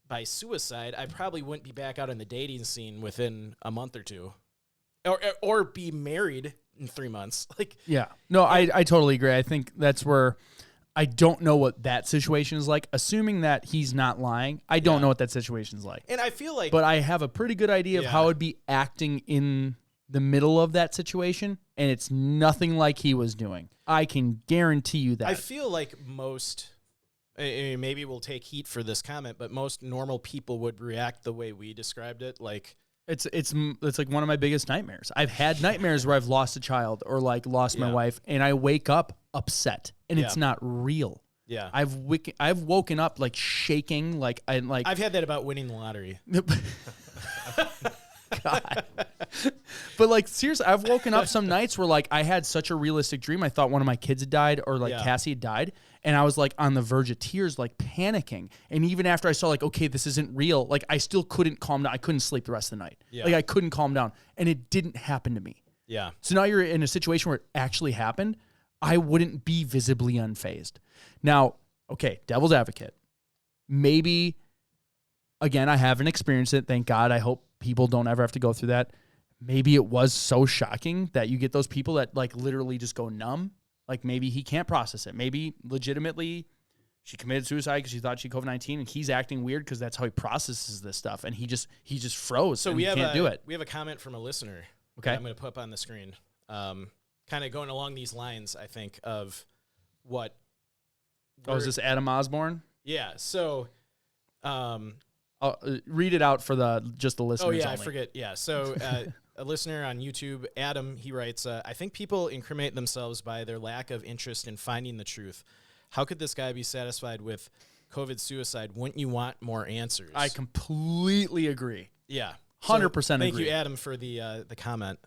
S3: by suicide, I probably wouldn't be back out in the dating scene within a month or two, or be married in 3 months. Like,
S2: yeah, no, I totally agree. I think that's where I don't know what that situation is like. Assuming that he's not lying, I don't know what that situation is like.
S3: And I feel like,
S2: but I have a pretty good idea of how I'd be acting in the middle of that situation, and it's nothing like he was doing. I can guarantee you that.
S3: I feel like most, maybe we'll take heat for this comment, but most normal people would react the way we described it. Like,
S2: it's like one of my biggest nightmares. I've had nightmares where I've lost a child or like lost my wife, and I wake up upset, and it's not real.
S3: Yeah,
S2: I've woken up like shaking, like
S3: I've had that about winning the lottery.
S2: God. But like seriously, I've woken up some nights where like I had such a realistic dream. I thought one of my kids had died or like Cassie had died. And I was like on the verge of tears, like panicking. And even after I saw like, okay, this isn't real, like I still couldn't calm down. I couldn't sleep the rest of the night. Yeah. Like I couldn't calm down. And it didn't happen to me.
S3: Yeah.
S2: So now you're in a situation where it actually happened. I wouldn't be visibly unfazed. Now, okay, devil's advocate. Maybe, again, I haven't experienced it. Thank God. I hope people don't ever have to go through that. Maybe it was so shocking that you get those people that like literally just go numb. Like maybe he can't process it. Maybe legitimately she committed suicide because she thought she had COVID-19 and he's acting weird because that's how he processes this stuff. And he just froze.
S3: So
S2: and he can't do it.
S3: We have a comment from a listener.
S2: Okay.
S3: I'm going to put up on the screen. Kind of going along these lines, I think, of what.
S2: Oh, is this Adam Osborne?
S3: Yeah. So,
S2: I'll read it out for the listeners.
S3: Oh yeah,
S2: only.
S3: I forget. Yeah. So a listener on YouTube, Adam, he writes, I think people incriminate themselves by their lack of interest in finding the truth. How could this guy be satisfied with COVID suicide? Wouldn't you want more answers?
S2: I completely agree.
S3: Yeah.
S2: 100% agree.
S3: Thank you, Adam, for the comment.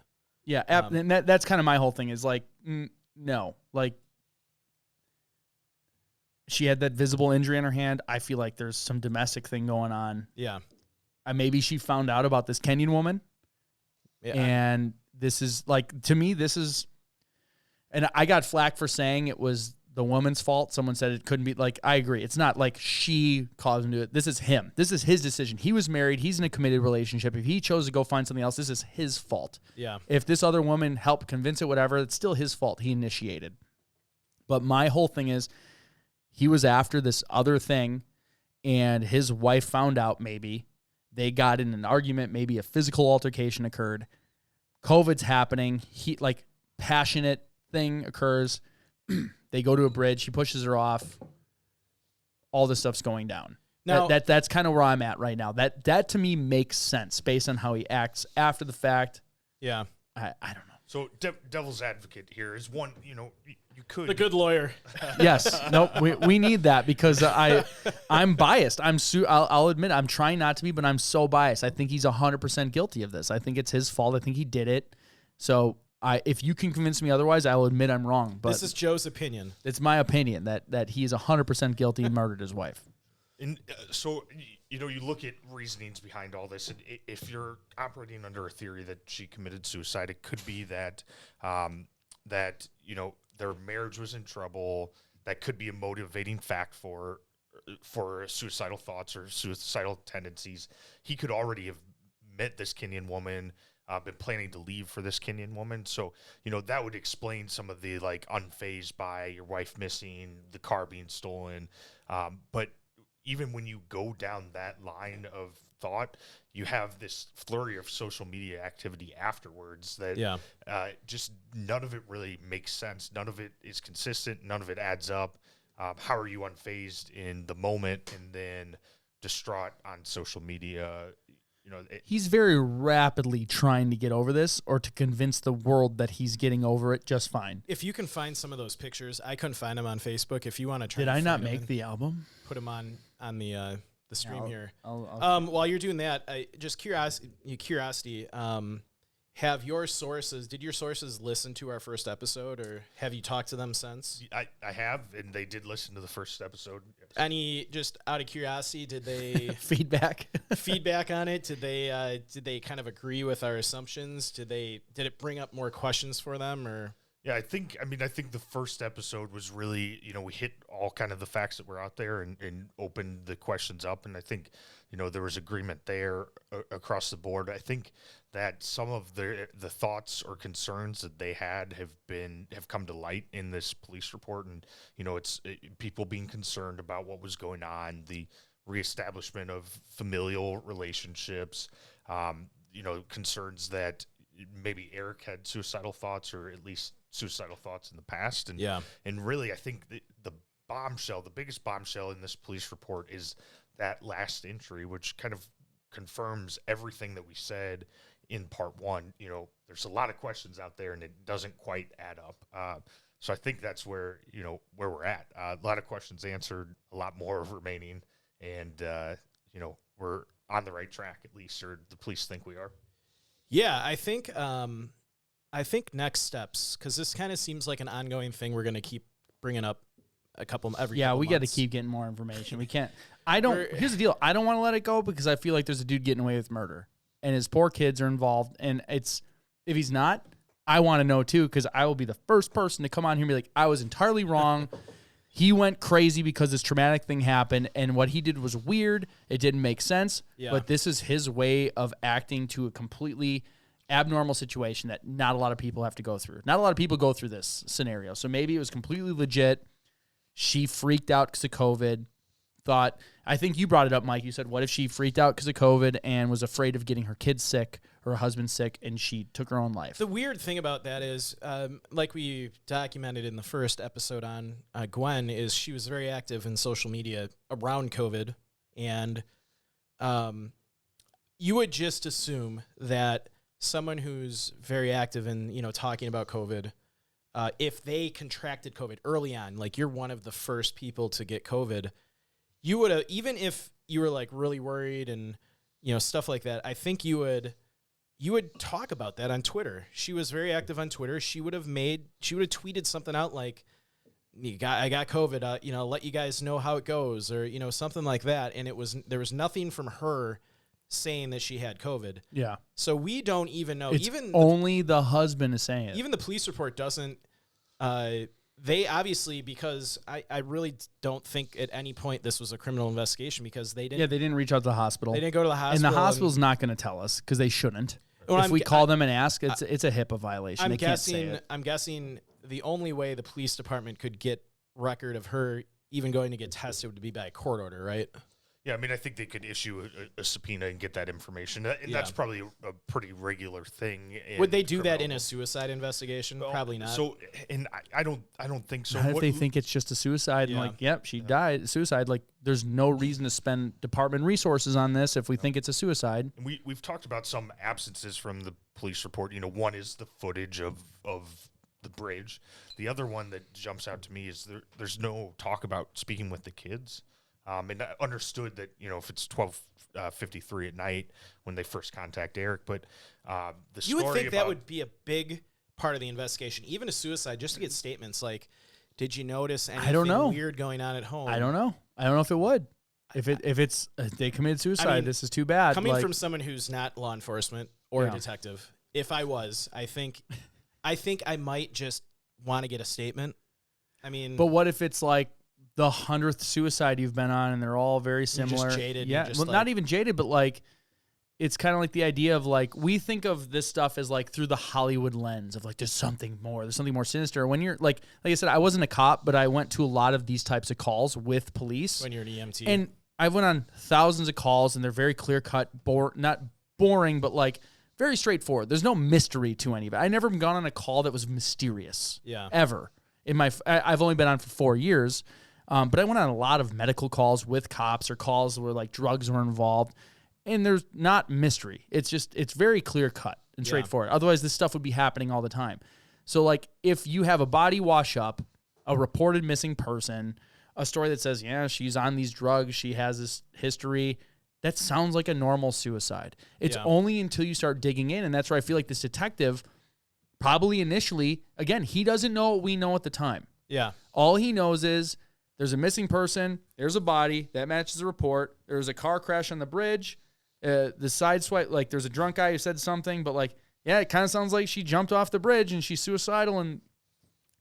S2: Yeah, and that's kind of my whole thing is like, no. Like, she had that visible injury in her hand. I feel like there's some domestic thing going on.
S3: Yeah.
S2: Maybe she found out about this Kenyan woman.
S3: Yeah.
S2: And this is, like, to me, this is, and I got flack for saying it was the woman's fault. Someone said it couldn't be, like, I agree. It's not like she caused him to do it. This is him. This is his decision. He was married. He's in a committed relationship. If he chose to go find something else, this is his fault.
S3: Yeah.
S2: If this other woman helped convince it, whatever, it's still his fault. He initiated. But my whole thing is, he was after this other thing, and his wife found out maybe. They got in an argument. Maybe a physical altercation occurred. COVID's happening. Passionate thing occurs. They go to a bridge. He pushes her off. All this stuff's going down. Now, that's kind of where I'm at right now. That to me makes sense based on how he acts after the fact.
S3: Yeah.
S2: I don't know.
S4: So devil's advocate here is one, you could.
S3: The good lawyer.
S2: Yes. Nope. We need that because I'm biased. I'll admit I'm trying not to be, but I'm so biased. I think he's 100% guilty of this. I think it's his fault. I think he did it. So if you can convince me otherwise, I will admit I'm wrong. But
S3: this is Joe's opinion.
S2: It's my opinion that he is 100% guilty and murdered his wife.
S4: And so, you look at reasonings behind all this, and if you're operating under a theory that she committed suicide, it could be that, their marriage was in trouble. That could be a motivating fact for suicidal thoughts or suicidal tendencies. He could already have met this Kenyan woman, been planning to leave for this Kenyan woman. So, that would explain some of the, unfazed by your wife missing, the car being stolen. But even when you go down that line of thought, you have this flurry of social media activity afterwards that just none of it really makes sense. None of it is consistent. None of it adds up. How are you unfazed in the moment and then distraught on social media?
S2: He's very rapidly trying to get over this or to convince the world that he's getting over it just fine.
S3: If you can find some of those pictures, I couldn't find them on Facebook. If you want to try,
S2: did I not make the album?
S3: Put them on the stream here.
S2: I'll
S3: while you're doing that, just curiosity. Did your sources listen to our first episode, or have you talked to them since?
S4: I have, and they did listen to the first episode.
S3: Any, just out of curiosity, did they
S2: feedback
S3: on it? Did they kind of agree with our assumptions? Did it bring up more questions for them, or?
S4: Yeah, I think the first episode was really, we hit all kind of the facts that were out there and opened the questions up. And I think, there was agreement there across the board. I think that some of the thoughts or concerns that they had have come to light in this police report. And, it's people being concerned about what was going on, the reestablishment of familial relationships, concerns that maybe Eric had suicidal thoughts, or at least suicidal thoughts in the past. And really, I think the biggest bombshell in this police report is that last entry, which kind of confirms everything that we said in part one. There's a lot of questions out there, and it doesn't quite add up. So I think that's where we're at. A lot of questions answered, a lot more remaining, and we're on the right track, at least, or the police think we are.
S3: Yeah, I think next steps, because this kind of seems like an ongoing thing. We're going to keep bringing up every couple
S2: we got to
S3: months.
S2: keep getting more information. We can't. Here's the deal. I don't want to let it go because I feel like there's a dude getting away with murder, and his poor kids are involved. And if he's not, I want to know too, because I will be the first person to come on here and be like, I was entirely wrong. He went crazy because this traumatic thing happened, and what he did was weird. It didn't make sense, but this is his way of acting to a completely abnormal situation that not a lot of people have to go through. Not a lot of people go through this scenario, so maybe it was completely legit. She freaked out because of COVID. I think you brought it up, Mike. You said, what if she freaked out because of COVID and was afraid of getting her kids sick or her husband sick, and she took her own life?
S3: The weird thing about that is, like we documented in the first episode on Gwen, is she was very active in social media around COVID, and you would just assume that someone who's very active in, talking about COVID, if they contracted COVID early on, like you're one of the first people to get COVID, you would have, even if you were like really worried and, stuff like that, I think you would talk about that on Twitter. She was very active on Twitter. She would have tweeted something out like, I got COVID, let you guys know how it goes, or, something like that. And there was nothing from her saying that she had COVID.
S2: Yeah.
S3: So we don't even know.
S2: It's only the husband is saying it.
S3: Even the police report doesn't, they obviously, because I really don't think at any point this was a criminal investigation, because they didn't.
S2: Yeah, they didn't reach out to the hospital.
S3: They didn't go to the hospital.
S2: And the hospital's not going to tell us, because they shouldn't.
S3: Well,
S2: if we call them and ask, it's a HIPAA violation. They can't say it.
S3: I'm guessing the only way the police department could get record of her even going to get tested would be by a court order, right?
S4: Yeah, I mean, I think they could issue a subpoena and get that information, and that's probably a pretty regular thing.
S3: Would they do that in a suicide investigation? Well, probably not.
S4: So, and I don't think so.
S2: Not if they think it's just a suicide and like, yep, she died, suicide. Like, there's no reason to spend department resources on this if we think it's a suicide.
S4: And we've talked about some absences from the police report. One is the footage of the bridge. The other one that jumps out to me is there's no talk about speaking with the kids. And I understood that, if it's 12:53 at night when they first contact Eric, but the story
S3: you would think that would be a big part of the investigation, even a suicide, just to get statements like, did you notice anything weird going on at home?
S2: I don't know if it would. If they committed suicide, this is too bad.
S3: Coming from someone who's not law enforcement or a detective, if I was, I think I might just want to get a statement. I mean,
S2: but what if it's like the 100th suicide you've been on, and they're all very similar?
S3: Just jaded.
S2: Yeah, not even jaded, but like, it's kind of like the idea of like, we think of this stuff as like through the Hollywood lens of like, there's something more sinister. When you're like I said, I wasn't a cop, but I went to a lot of these types of calls with police.
S3: When you're an EMT.
S2: And I went on thousands of calls, and they're very clear cut, not boring, but like very straightforward. There's no mystery to any of it. I never gone on a call that was mysterious.
S3: Yeah.
S2: Ever. I've only been on for 4 years. But I went on a lot of medical calls with cops, or calls where like drugs were involved, and there's not mystery. It's very clear cut and straightforward. Otherwise, this stuff would be happening all the time. So like, if you have a body wash up, a reported missing person, a story that says, yeah, she's on these drugs, she has this history, that sounds like a normal suicide. It's only until you start digging in, and that's where I feel like this detective probably initially, again, he doesn't know what we know at the time.
S3: Yeah.
S2: All he knows is, there's a missing person. There's a body that matches the report. There's a car crash on the bridge. The side swipe, like there's a drunk guy who said something, but like, yeah, it kind of sounds like she jumped off the bridge and she's suicidal. And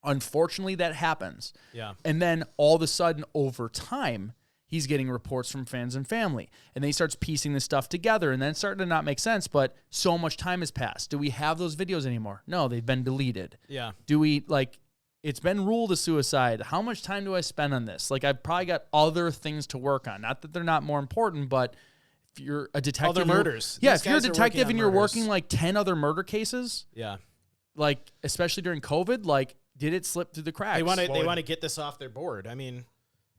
S2: unfortunately, that happens.
S3: Yeah.
S2: And then all of a sudden, over time, he's getting reports from friends and family, and then he starts piecing this stuff together, and then it's starting to not make sense. But so much time has passed. Do we have those videos anymore? No, they've been deleted.
S3: Yeah.
S2: Do we like? It's been ruled a suicide. How much time do I spend on this? Like, I've probably got other things to work on. Not that they're not more important, but if you're a detective...
S3: Other murders.
S2: Yeah, if you're a detective and you're working like 10 other murder cases...
S3: Yeah.
S2: Like, especially during COVID, like, did it slip through the cracks?
S3: They want to get this off their board. I mean...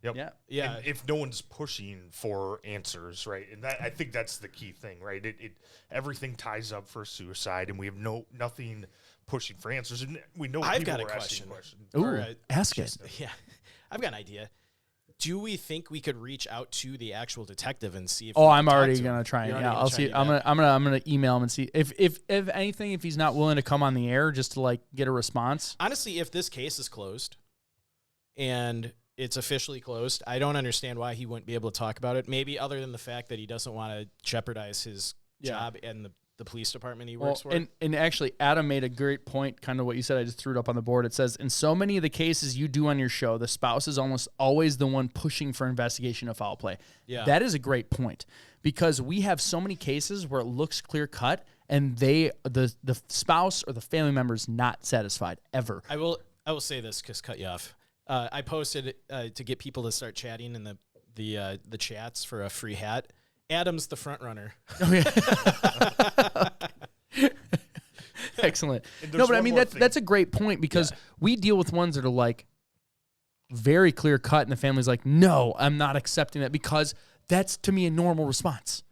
S4: Yep.
S3: Yeah.
S4: And if no one's pushing for answers, right? And I think that's the key thing, right? It everything ties up for suicide, and we have nothing pushing for answers. And we know
S3: I've
S4: people
S3: got a
S4: are
S3: question.
S2: Ooh, ask it.
S3: Yeah, I've got an idea. Do we think we could reach out to the actual detective and see if?
S2: I'm already gonna try and
S3: yeah,
S2: I'll see. I'm gonna email him and see if anything, if he's not willing to come on the air just to like get a response.
S3: Honestly, if this case is closed and it's officially closed, I don't understand why he wouldn't be able to talk about it. Maybe other than the fact that he doesn't want to jeopardize his job and the police department he works for.
S2: And actually, Adam made a great point, kind of what you said. I just threw it up on the board. It says, in so many of the cases you do on your show, the spouse is almost always the one pushing for investigation of foul play.
S3: Yeah.
S2: That is a great point, because we have so many cases where it looks clear cut and the spouse or the family member is not satisfied ever.
S3: I will say this, because cut you off. I posted to get people to start chatting in the chats for a free hat. Adam's the front runner.
S2: Oh, yeah. Excellent. No, but I mean, that's a great point, because we deal with ones that are like very clear cut, and the family's like, no, I'm not accepting that, because that's to me a normal response.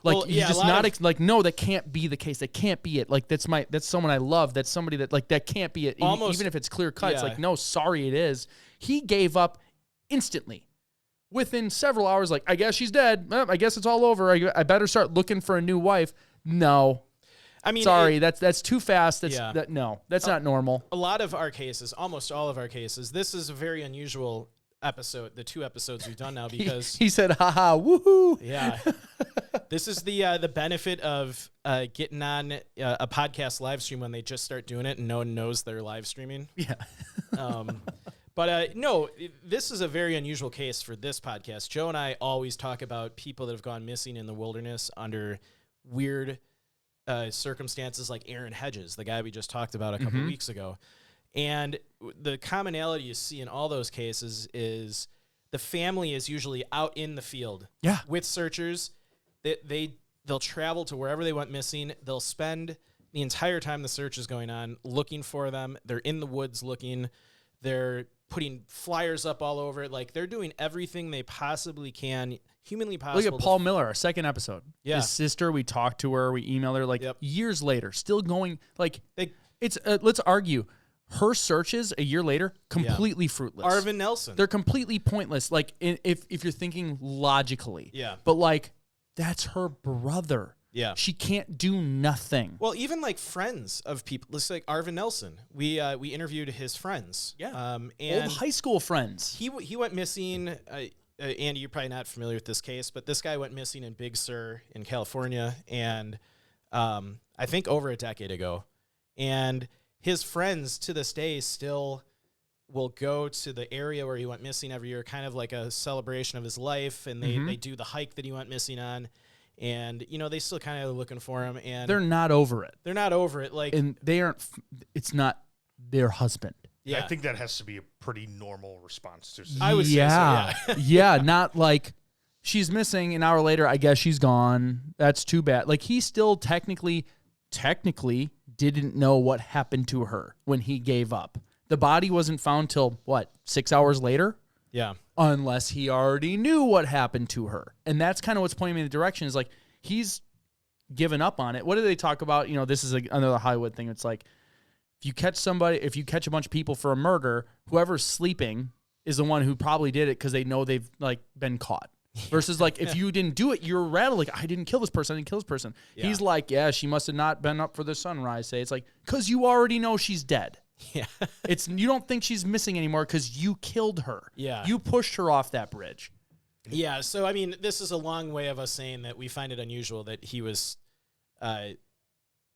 S2: Like
S3: Well,
S2: he's
S3: yeah, a
S2: just
S3: lot
S2: not
S3: of-
S2: like, no, that can't be the case. That can't be it. Like that's someone I love. That's somebody that like that can't be it.
S3: Almost-
S2: Even if it's clear cut, it's
S3: yeah.
S2: like, no, sorry, it is. He gave up instantly. Within several hours, like, I guess she's dead. I guess it's all over. I better start looking for a new wife. No.
S3: I mean,
S2: Sorry, that's too fast. That's
S3: Yeah.
S2: that's not normal.
S3: a lot of our cases, almost all of our cases, this is a very unusual episode, the 2 episodes we've done now, because
S2: He said, haha, woohoo.
S3: yeah, this is the benefit of getting on a podcast live stream when they just start doing it and no one knows they're live streaming.
S2: Yeah.
S3: But no, this is a very unusual case for this podcast. Joe and I always talk about people that have gone missing in the wilderness under weird circumstances, like Aaron Hedges, the guy we just talked about a couple
S2: Mm-hmm.
S3: weeks ago. And the commonality you see in all those cases is the family is usually out in the field
S2: Yeah.
S3: with searchers. They'll travel to wherever they went missing. They'll spend the entire time the search is going on looking for them. They're in the woods looking. They're putting flyers up all over it. Like, they're doing everything they possibly can, humanly possible.
S2: Look at Paul Miller, our second episode.
S3: Yeah.
S2: His sister, we talked to her, we emailed her, like,
S3: Yep.
S2: years later, still going, like,
S3: They-
S2: it's, let's argue, her searches a year later, completely fruitless.
S3: Arvin Nelson.
S2: They're completely pointless, like, if you're thinking logically.
S3: Yeah.
S2: But, like, that's her brother.
S3: Yeah.
S2: She can't do nothing.
S3: Well, even like friends of people, let's like Arvin Nelson. We interviewed his friends.
S2: Yeah.
S3: And
S2: Old high school friends.
S3: he went missing. Andy, you're probably not familiar with this case, but this guy went missing in Big Sur in California, and I think over a decade ago. And his friends to this day still will go to the area where he went missing every year, kind of like a celebration of his life, and they do the hike that he went missing on. And, you know, they still kind of looking for him, and
S2: They're not over it.
S3: they're not over it. Like,
S2: And they aren't, it's not their husband.
S3: yeah,
S4: I think that has to be a pretty normal response to.
S3: I would say so, yeah.
S2: Yeah, not like she's missing an hour later, I guess she's gone. That's too bad. Like he still technically didn't know what happened to her when he gave up. The body wasn't found till what, 6 hours later?
S3: yeah.
S2: Unless he already knew what happened to her. And that's kind of what's pointing me in the direction is like he's given up on it. What do they talk about? You know, this is another Hollywood thing. It's like if you catch a bunch of people for a murder, whoever's sleeping is the one who probably did it because they know they've like been caught. Versus like if you didn't do it, you're rattled like I didn't kill this person.
S3: Yeah.
S2: He's like, yeah, she must have not been up for the sunrise. Say it's like because you already know she's dead.
S3: Yeah.
S2: It's you don't think she's missing anymore because you killed her.
S3: Yeah.
S2: You pushed her off that bridge.
S3: Yeah, so I mean, this is a long way of us saying that we find it unusual that he was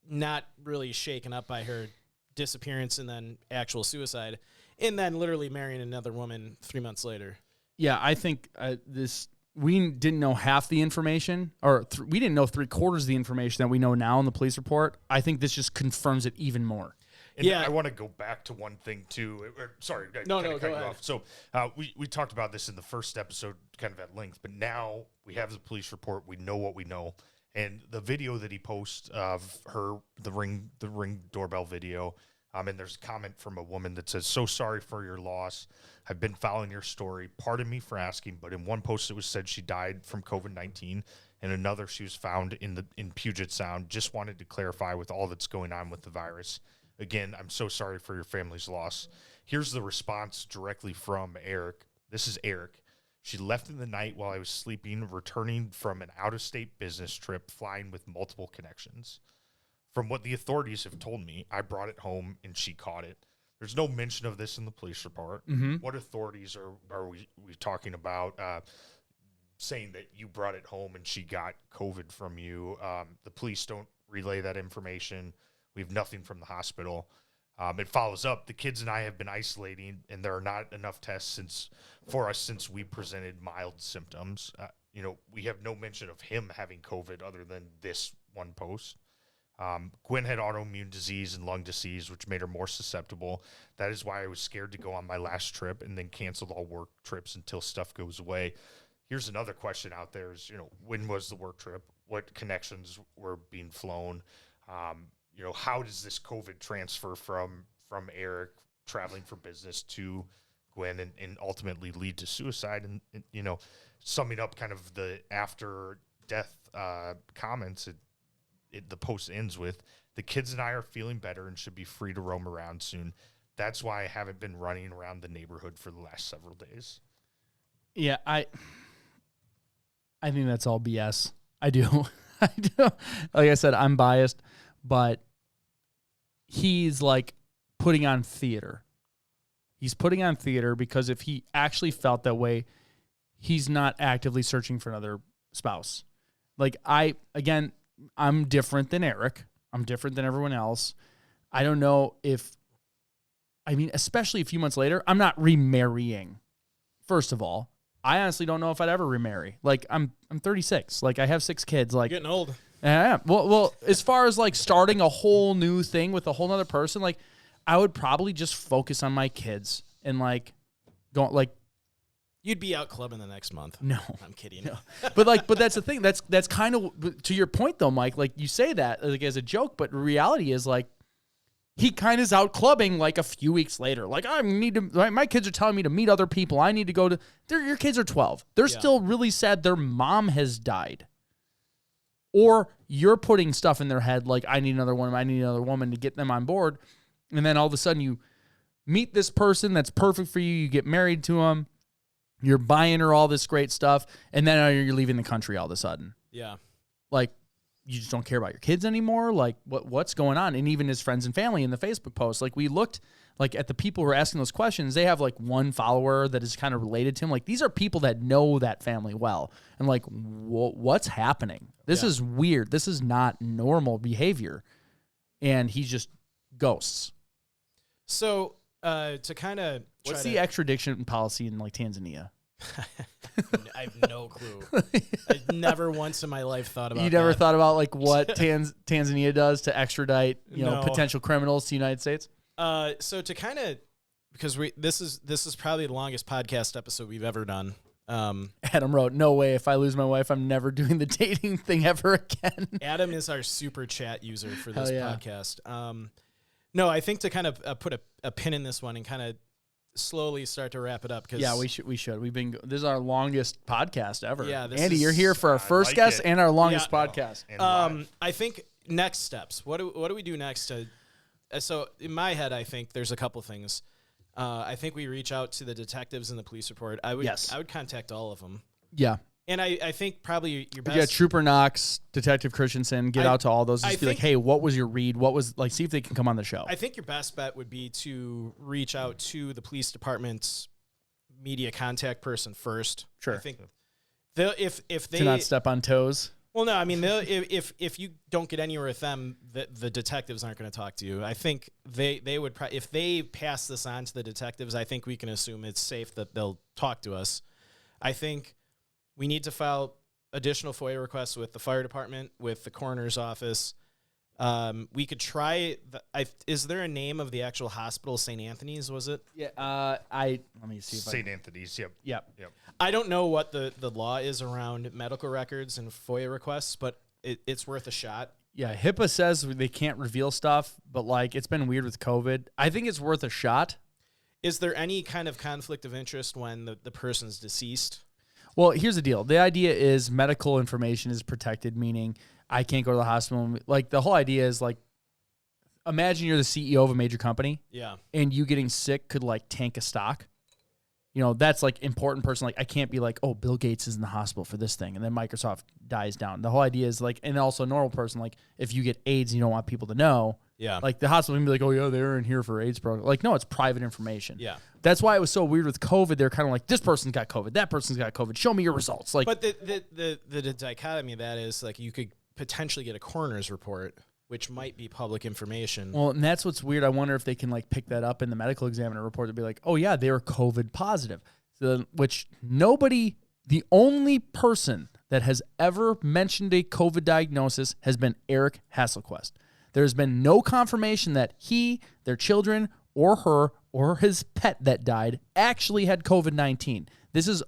S3: not really shaken up by her disappearance and then actual suicide, and then literally marrying another woman 3 months later.
S2: Yeah, I think we didn't know half the information, or we didn't know 3/4 of the information that we know now in the police report. I think this just confirms it even more.
S4: And
S3: Yeah.
S4: I want to go back to one thing too. Sorry, I
S3: No,
S4: kinda
S3: no,
S4: cut
S3: go
S4: you
S3: ahead.
S4: off. So we talked about this in the first episode, kind of at length, but now we have the police report. We know what we know, and the video that he posts of her, the ring doorbell video. And there's a comment from a woman that says, "So sorry for your loss. I've been following your story. Pardon me for asking, but in one post it was said she died from COVID-19, and another she was found in Puget Sound. Just wanted to clarify with all that's going on with the virus. Again, I'm so sorry for your family's loss." Here's the response directly from Eric. This is Eric. "She left in the night while I was sleeping, returning from an out-of-state business trip, flying with multiple connections. From what the authorities have told me, I brought it home and she caught it." There's no mention of this in the police report. What authorities are we talking about saying that you brought it home and she got COVID from you? The police don't relay that information. We have nothing from the hospital. It follows up, "The kids and I have been isolating, and there are not enough tests since we presented mild symptoms." We have no mention of him having COVID other than this one post. "Gwen had autoimmune disease and lung disease, which made her more susceptible. That is why I was scared to go on my last trip and then canceled all work trips until stuff goes away." Here's another question out there is, when was the work trip? What connections were being flown? How does this COVID transfer from Eric traveling for business to Gwen and ultimately lead to suicide? And summing up kind of the after death comments, the post ends with, "The kids and I are feeling better and should be free to roam around soon. That's why I haven't been running around the neighborhood for the last several days."
S2: Yeah, I think that's all BS. I do. I do. Like I said, I'm biased, but he's like putting on theater. He's putting on theater because if he actually felt that way, he's not actively searching for another spouse. Like I'm different than Eric. I'm different than everyone else. I don't know especially a few months later, I'm not remarrying. First of all, I honestly don't know if I'd ever remarry. Like I'm 36. Like I have 6 kids. Like
S3: You're getting old.
S2: Yeah. Well, as far as like starting a whole new thing with a whole other person, like I would probably just focus on my kids and like go like.
S3: You'd be out clubbing the next month.
S2: No,
S3: I'm kidding.
S2: No. But that's the thing. That's kind of to your point though, Mike. Like you say that like as a joke, but reality is like he kind of is out clubbing like a few weeks later. Like my kids are telling me to meet other people. I need to go to. Your kids are 12. They're still really sad their mom has died. Or you're putting stuff in their head like I need another woman to get them on board, and then all of a sudden you meet this person that's perfect for you. You get married to them. You're buying her all this great stuff, and then you're leaving the country all of a sudden.
S3: Yeah.
S2: Like, you just don't care about your kids anymore? Like, what's going on? And even his friends and family in the Facebook post, like, we looked, like, at the people who are asking those questions. They have, like, one follower that is kind of related to him. Like, these are people that know that family well. And, like, what's happening? This is weird. This is not normal behavior. And he just ghosts.
S3: So, to kind of...
S2: What's the extradition policy in, like, Tanzania?
S3: I have no clue. I never once in my life thought about.
S2: You never thought about like what Tanzania does to extradite, potential criminals to the United States.
S3: So to kind of, because this is probably the longest podcast episode we've ever done.
S2: Adam wrote, "No way! If I lose my wife, I'm never doing the dating thing ever again."
S3: Adam is our super chat user for this podcast. No, I think to kind of put a pin in this one and kind of slowly start to wrap it up. Cause
S2: we should. This is our longest podcast ever.
S3: Yeah,
S2: Andy, you're here for our first guest and our longest podcast.
S3: I think next steps. What do we do next? So in my head, I think there's a couple things. I think we reach out to the detectives in the police report. I would contact all of them.
S2: Yeah.
S3: And I think probably your best...
S2: Yeah, Trooper Knox, Detective Christensen, get out to all those. Just be like, hey, what was your read? What was, like, see if they can come on the show.
S3: I think your best bet would be to reach out to the police department's media contact person first.
S2: Sure.
S3: I think if they...
S2: To not step on toes.
S3: Well, no, I mean, if you don't get anywhere with them, the detectives aren't going to talk to you. I think they would... if they pass this on to the detectives, I think we can assume it's safe that they'll talk to us. I think... we need to file additional FOIA requests with the fire department, with the coroner's office. We could try. Is there a name of the actual hospital? St. Anthony's, was it?
S2: Yeah. Let me see.
S4: St. Anthony's. Yep.
S3: I don't know what the law is around medical records and FOIA requests, but it's worth a shot.
S2: Yeah. HIPAA says they can't reveal stuff, but like it's been weird with COVID. I think it's worth a shot.
S3: Is there any kind of conflict of interest when the person's deceased?
S2: Well, here's the deal. The idea is medical information is protected, meaning I can't go to the hospital. Like, the whole idea is, like, imagine you're the CEO of a major company.
S3: Yeah.
S2: And you getting sick could, like, tank a stock. That's, like, important person. Like, I can't be like, oh, Bill Gates is in the hospital for this thing, and then Microsoft dies down. The whole idea is, like, and also a normal person, like, if you get AIDS and you don't want people to know,
S3: yeah,
S2: like, the hospital can be like, oh, yeah, they're in here for AIDS program. Like, no, it's private information.
S3: Yeah.
S2: That's why it was so weird with COVID. They're kind of like, this person's got COVID, that person's got COVID. Show me your results. Like,
S3: but the dichotomy of that is, like, you could potentially get a coroner's report, which might be public information.
S2: Well, and that's what's weird. I wonder if they can, like, pick that up in the medical examiner report to be like, oh, yeah, they were COVID positive. So, which the only person that has ever mentioned a COVID diagnosis has been Eric Hasselquist. There's been no confirmation that he, their children, or her, or his pet that died actually had COVID-19. This is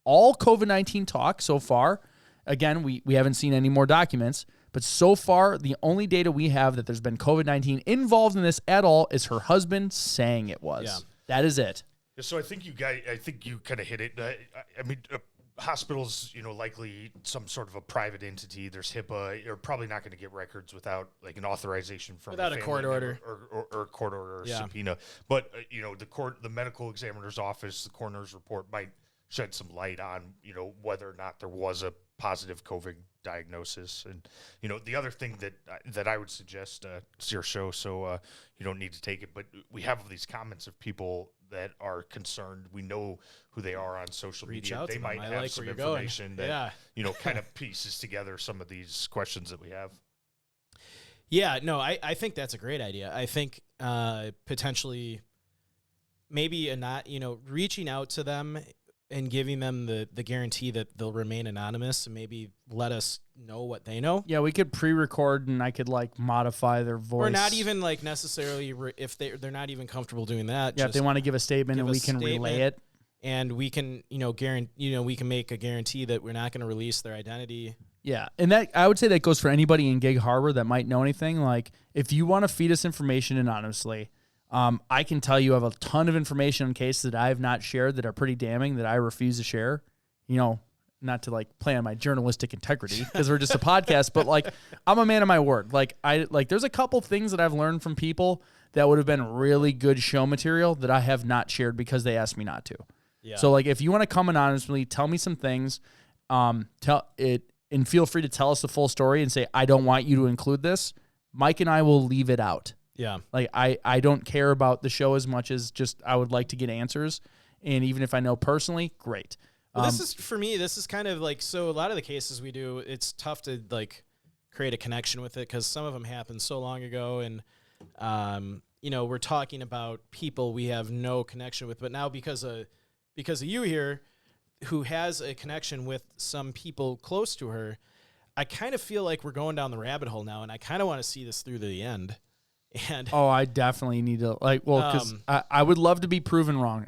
S2: all COVID-19 talk so far. Again, we haven't seen any more documents, but so far, the only data we have that there's been COVID-19 involved in this at all is her husband saying it was.
S3: Yeah.
S2: That is it.
S4: So I think you kind of hit it. I mean, hospitals, likely some sort of a private entity. There's HIPAA. You're probably not going to get records without like an authorization from
S3: without a court order
S4: or a court order or subpoena. But the medical examiner's office, the coroner's report might shed some light on whether or not there was a positive COVID diagnosis. And the other thing that I would suggest, it's your show, so you don't need to take it, but we have these comments of people that are concerned. We know who they are on social media. They might have some information that kind of pieces together some of these questions that we have.
S3: Yeah, no, I think that's a great idea. I think potentially maybe reaching out to them and giving them the guarantee that they'll remain anonymous and maybe let us know what they know.
S2: Yeah, we could pre-record and I could like modify their voice.
S3: Or not even like necessarily if they're not even comfortable doing that.
S2: Yeah, if they want to give a statement and we can relay it.
S3: And we can, we can make a guarantee that we're not going to release their identity.
S2: Yeah, and that I would say that goes for anybody in Gig Harbor that might know anything. Like, if you want to feed us information anonymously, I can tell you I have a ton of information on cases that I have not shared that are pretty damning that I refuse to share. Not to like play on my journalistic integrity because we're just a podcast, but like I'm a man of my word. Like there's a couple things that I've learned from people that would have been really good show material that I have not shared because they asked me not to. Yeah. So like if you want to come anonymously, tell me some things, tell it and feel free to tell us the full story and say, I don't want you to include this. Mike and I will leave it out.
S3: Yeah.
S2: Like I don't care about the show as much as just I would like to get answers. And even if I know personally, great.
S3: Well, this is for me, this is kind of like, so a lot of the cases we do, it's tough to like create a connection with it because some of them happened so long ago. And, we're talking about people we have no connection with, but now because of you here who has a connection with some people close to her, I kind of feel like we're going down the rabbit hole now. And I kind of want to see this through to the end. And
S2: I definitely need to because I would love to be proven wrong.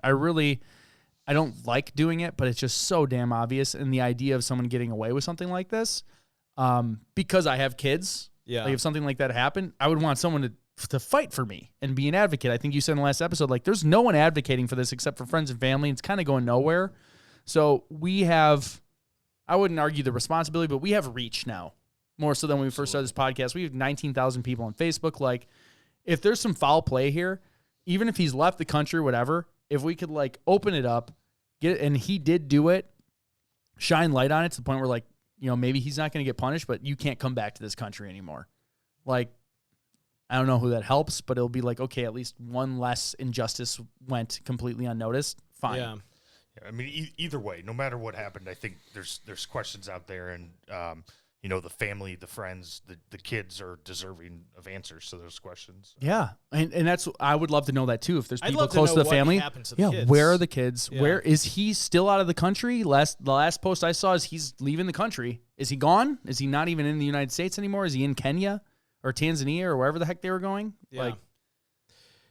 S2: I don't like doing it, but it's just so damn obvious. And the idea of someone getting away with something like this, because I have kids, like if something like that happened, I would want someone to fight for me and be an advocate. I think you said in the last episode, like there's no one advocating for this except for friends and family. It's kind of going nowhere. So we have, I wouldn't argue the responsibility, but we have reach now more so than when we first started this podcast. We have 19,000 people on Facebook. Like if there's some foul play here, even if he's left the country, whatever, if we could like open it up, get it, and he did do it, shine light on it to the point where like, maybe he's not going to get punished, but you can't come back to this country anymore. Like, I don't know who that helps, but it'll be like, okay, at least one less injustice went completely unnoticed. Fine.
S4: Yeah. I mean, either way, no matter what happened, I think there's questions out there, and the family, the friends, the kids are deserving of answers to those questions.
S2: Yeah, and that's, I would love to know that too. If there's people
S3: close
S2: to the family,
S3: kids.
S2: Where are the kids? Yeah. Where is he still out of the country? The last post I saw is he's leaving the country. Is he gone? Is he not even in the United States anymore? Is he in Kenya or Tanzania or wherever the heck they were going?
S3: So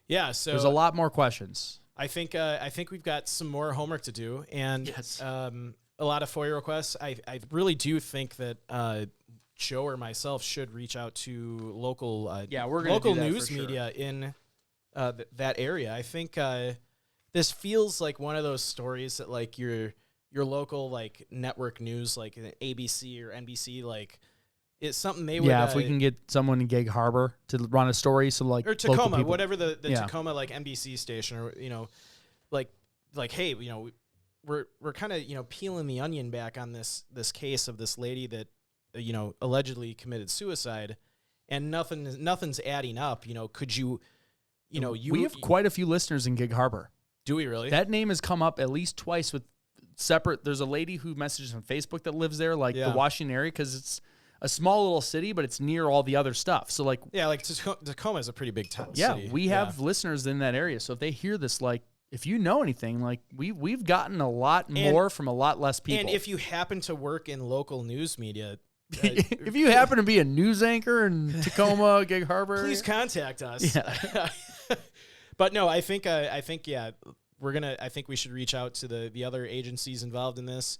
S2: there's a lot more questions.
S3: I think we've got some more homework to do, and a lot of FOIA requests. I really do think that Joe or myself should reach out to local local news media in that area. I think this feels like one of those stories that like your local like network news, like ABC or NBC, like it's something they would.
S2: Yeah, if we can get someone in Gig Harbor to run a story, so like
S3: or Tacoma, whatever the Tacoma like NBC station, or like hey, we're kind of peeling the onion back on this case of this lady that allegedly committed suicide, and nothing's adding up. Could you
S2: we have quite a few listeners in Gig Harbor.
S3: Do we really?
S2: That name has come up at least twice with separate. There's a lady who messages on Facebook that lives there, like the Washington area, because it's a small little city, but it's near all the other stuff. So like
S3: Tacoma is a pretty big town.
S2: Yeah,
S3: city.
S2: We have listeners in that area, so if they hear this, like, if you know anything, like we've gotten a lot more from a lot less people.
S3: And if you happen to work in local news media,
S2: if you happen to be a news anchor in Tacoma, Gig Harbor,
S3: please contact us.
S2: Yeah.
S3: But no, I think we should reach out to the other agencies involved in this.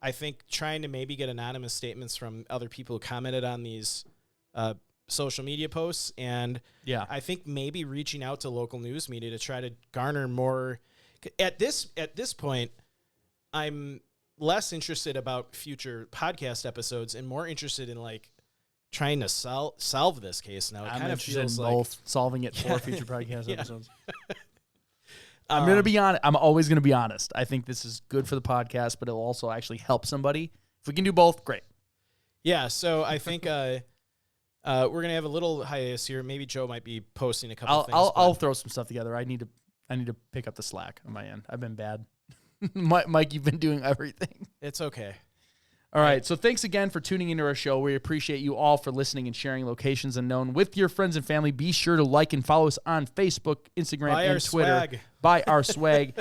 S3: I think trying to maybe get anonymous statements from other people who commented on these social media posts, and I think maybe reaching out to local news media to try to garner more. At this point, I'm less interested about future podcast episodes and more interested in like trying to solve this case now. It
S2: I'm
S3: kind of
S2: interested
S3: feels
S2: in
S3: like
S2: both solving it for future podcast episodes. I'm
S3: Um,
S2: gonna be honest. I'm always gonna be honest. I think this is good for the podcast, but it'll also actually help somebody. If we can do both, great.
S3: Yeah, so I think we're gonna have a little hiatus here. Maybe Joe might be posting a couple things.
S2: I'll throw some stuff together. I need to pick up the slack on my end. I've been bad. Mike, you've been doing everything.
S3: It's okay.
S2: All right. So thanks again for tuning into our show. We appreciate you all for listening and sharing Locations Unknown with your friends and family. Be sure to like and follow us on Facebook, Instagram,
S3: Buy our
S2: and Twitter.
S3: swag.
S2: Buy our swag.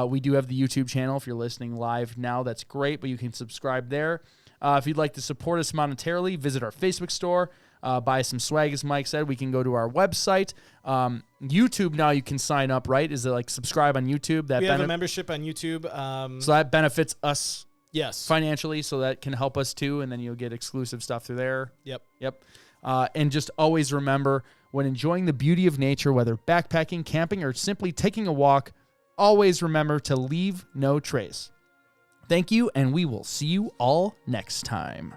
S2: We do have the YouTube channel. If you're listening live now, that's great, but you can subscribe there. If you'd like to support us monetarily, visit our Facebook store. Buy some swag, as Mike said. We can go to our website. YouTube now you can sign up, right? Is it like subscribe on YouTube?
S3: We have a membership on YouTube.
S2: So that benefits us
S3: Yes.
S2: financially, so that can help us too, and then you'll get exclusive stuff through there.
S3: Yep.
S2: And just always remember, when enjoying the beauty of nature, whether backpacking, camping, or simply taking a walk, always remember to leave no trace. Thank you, and we will see you all next time.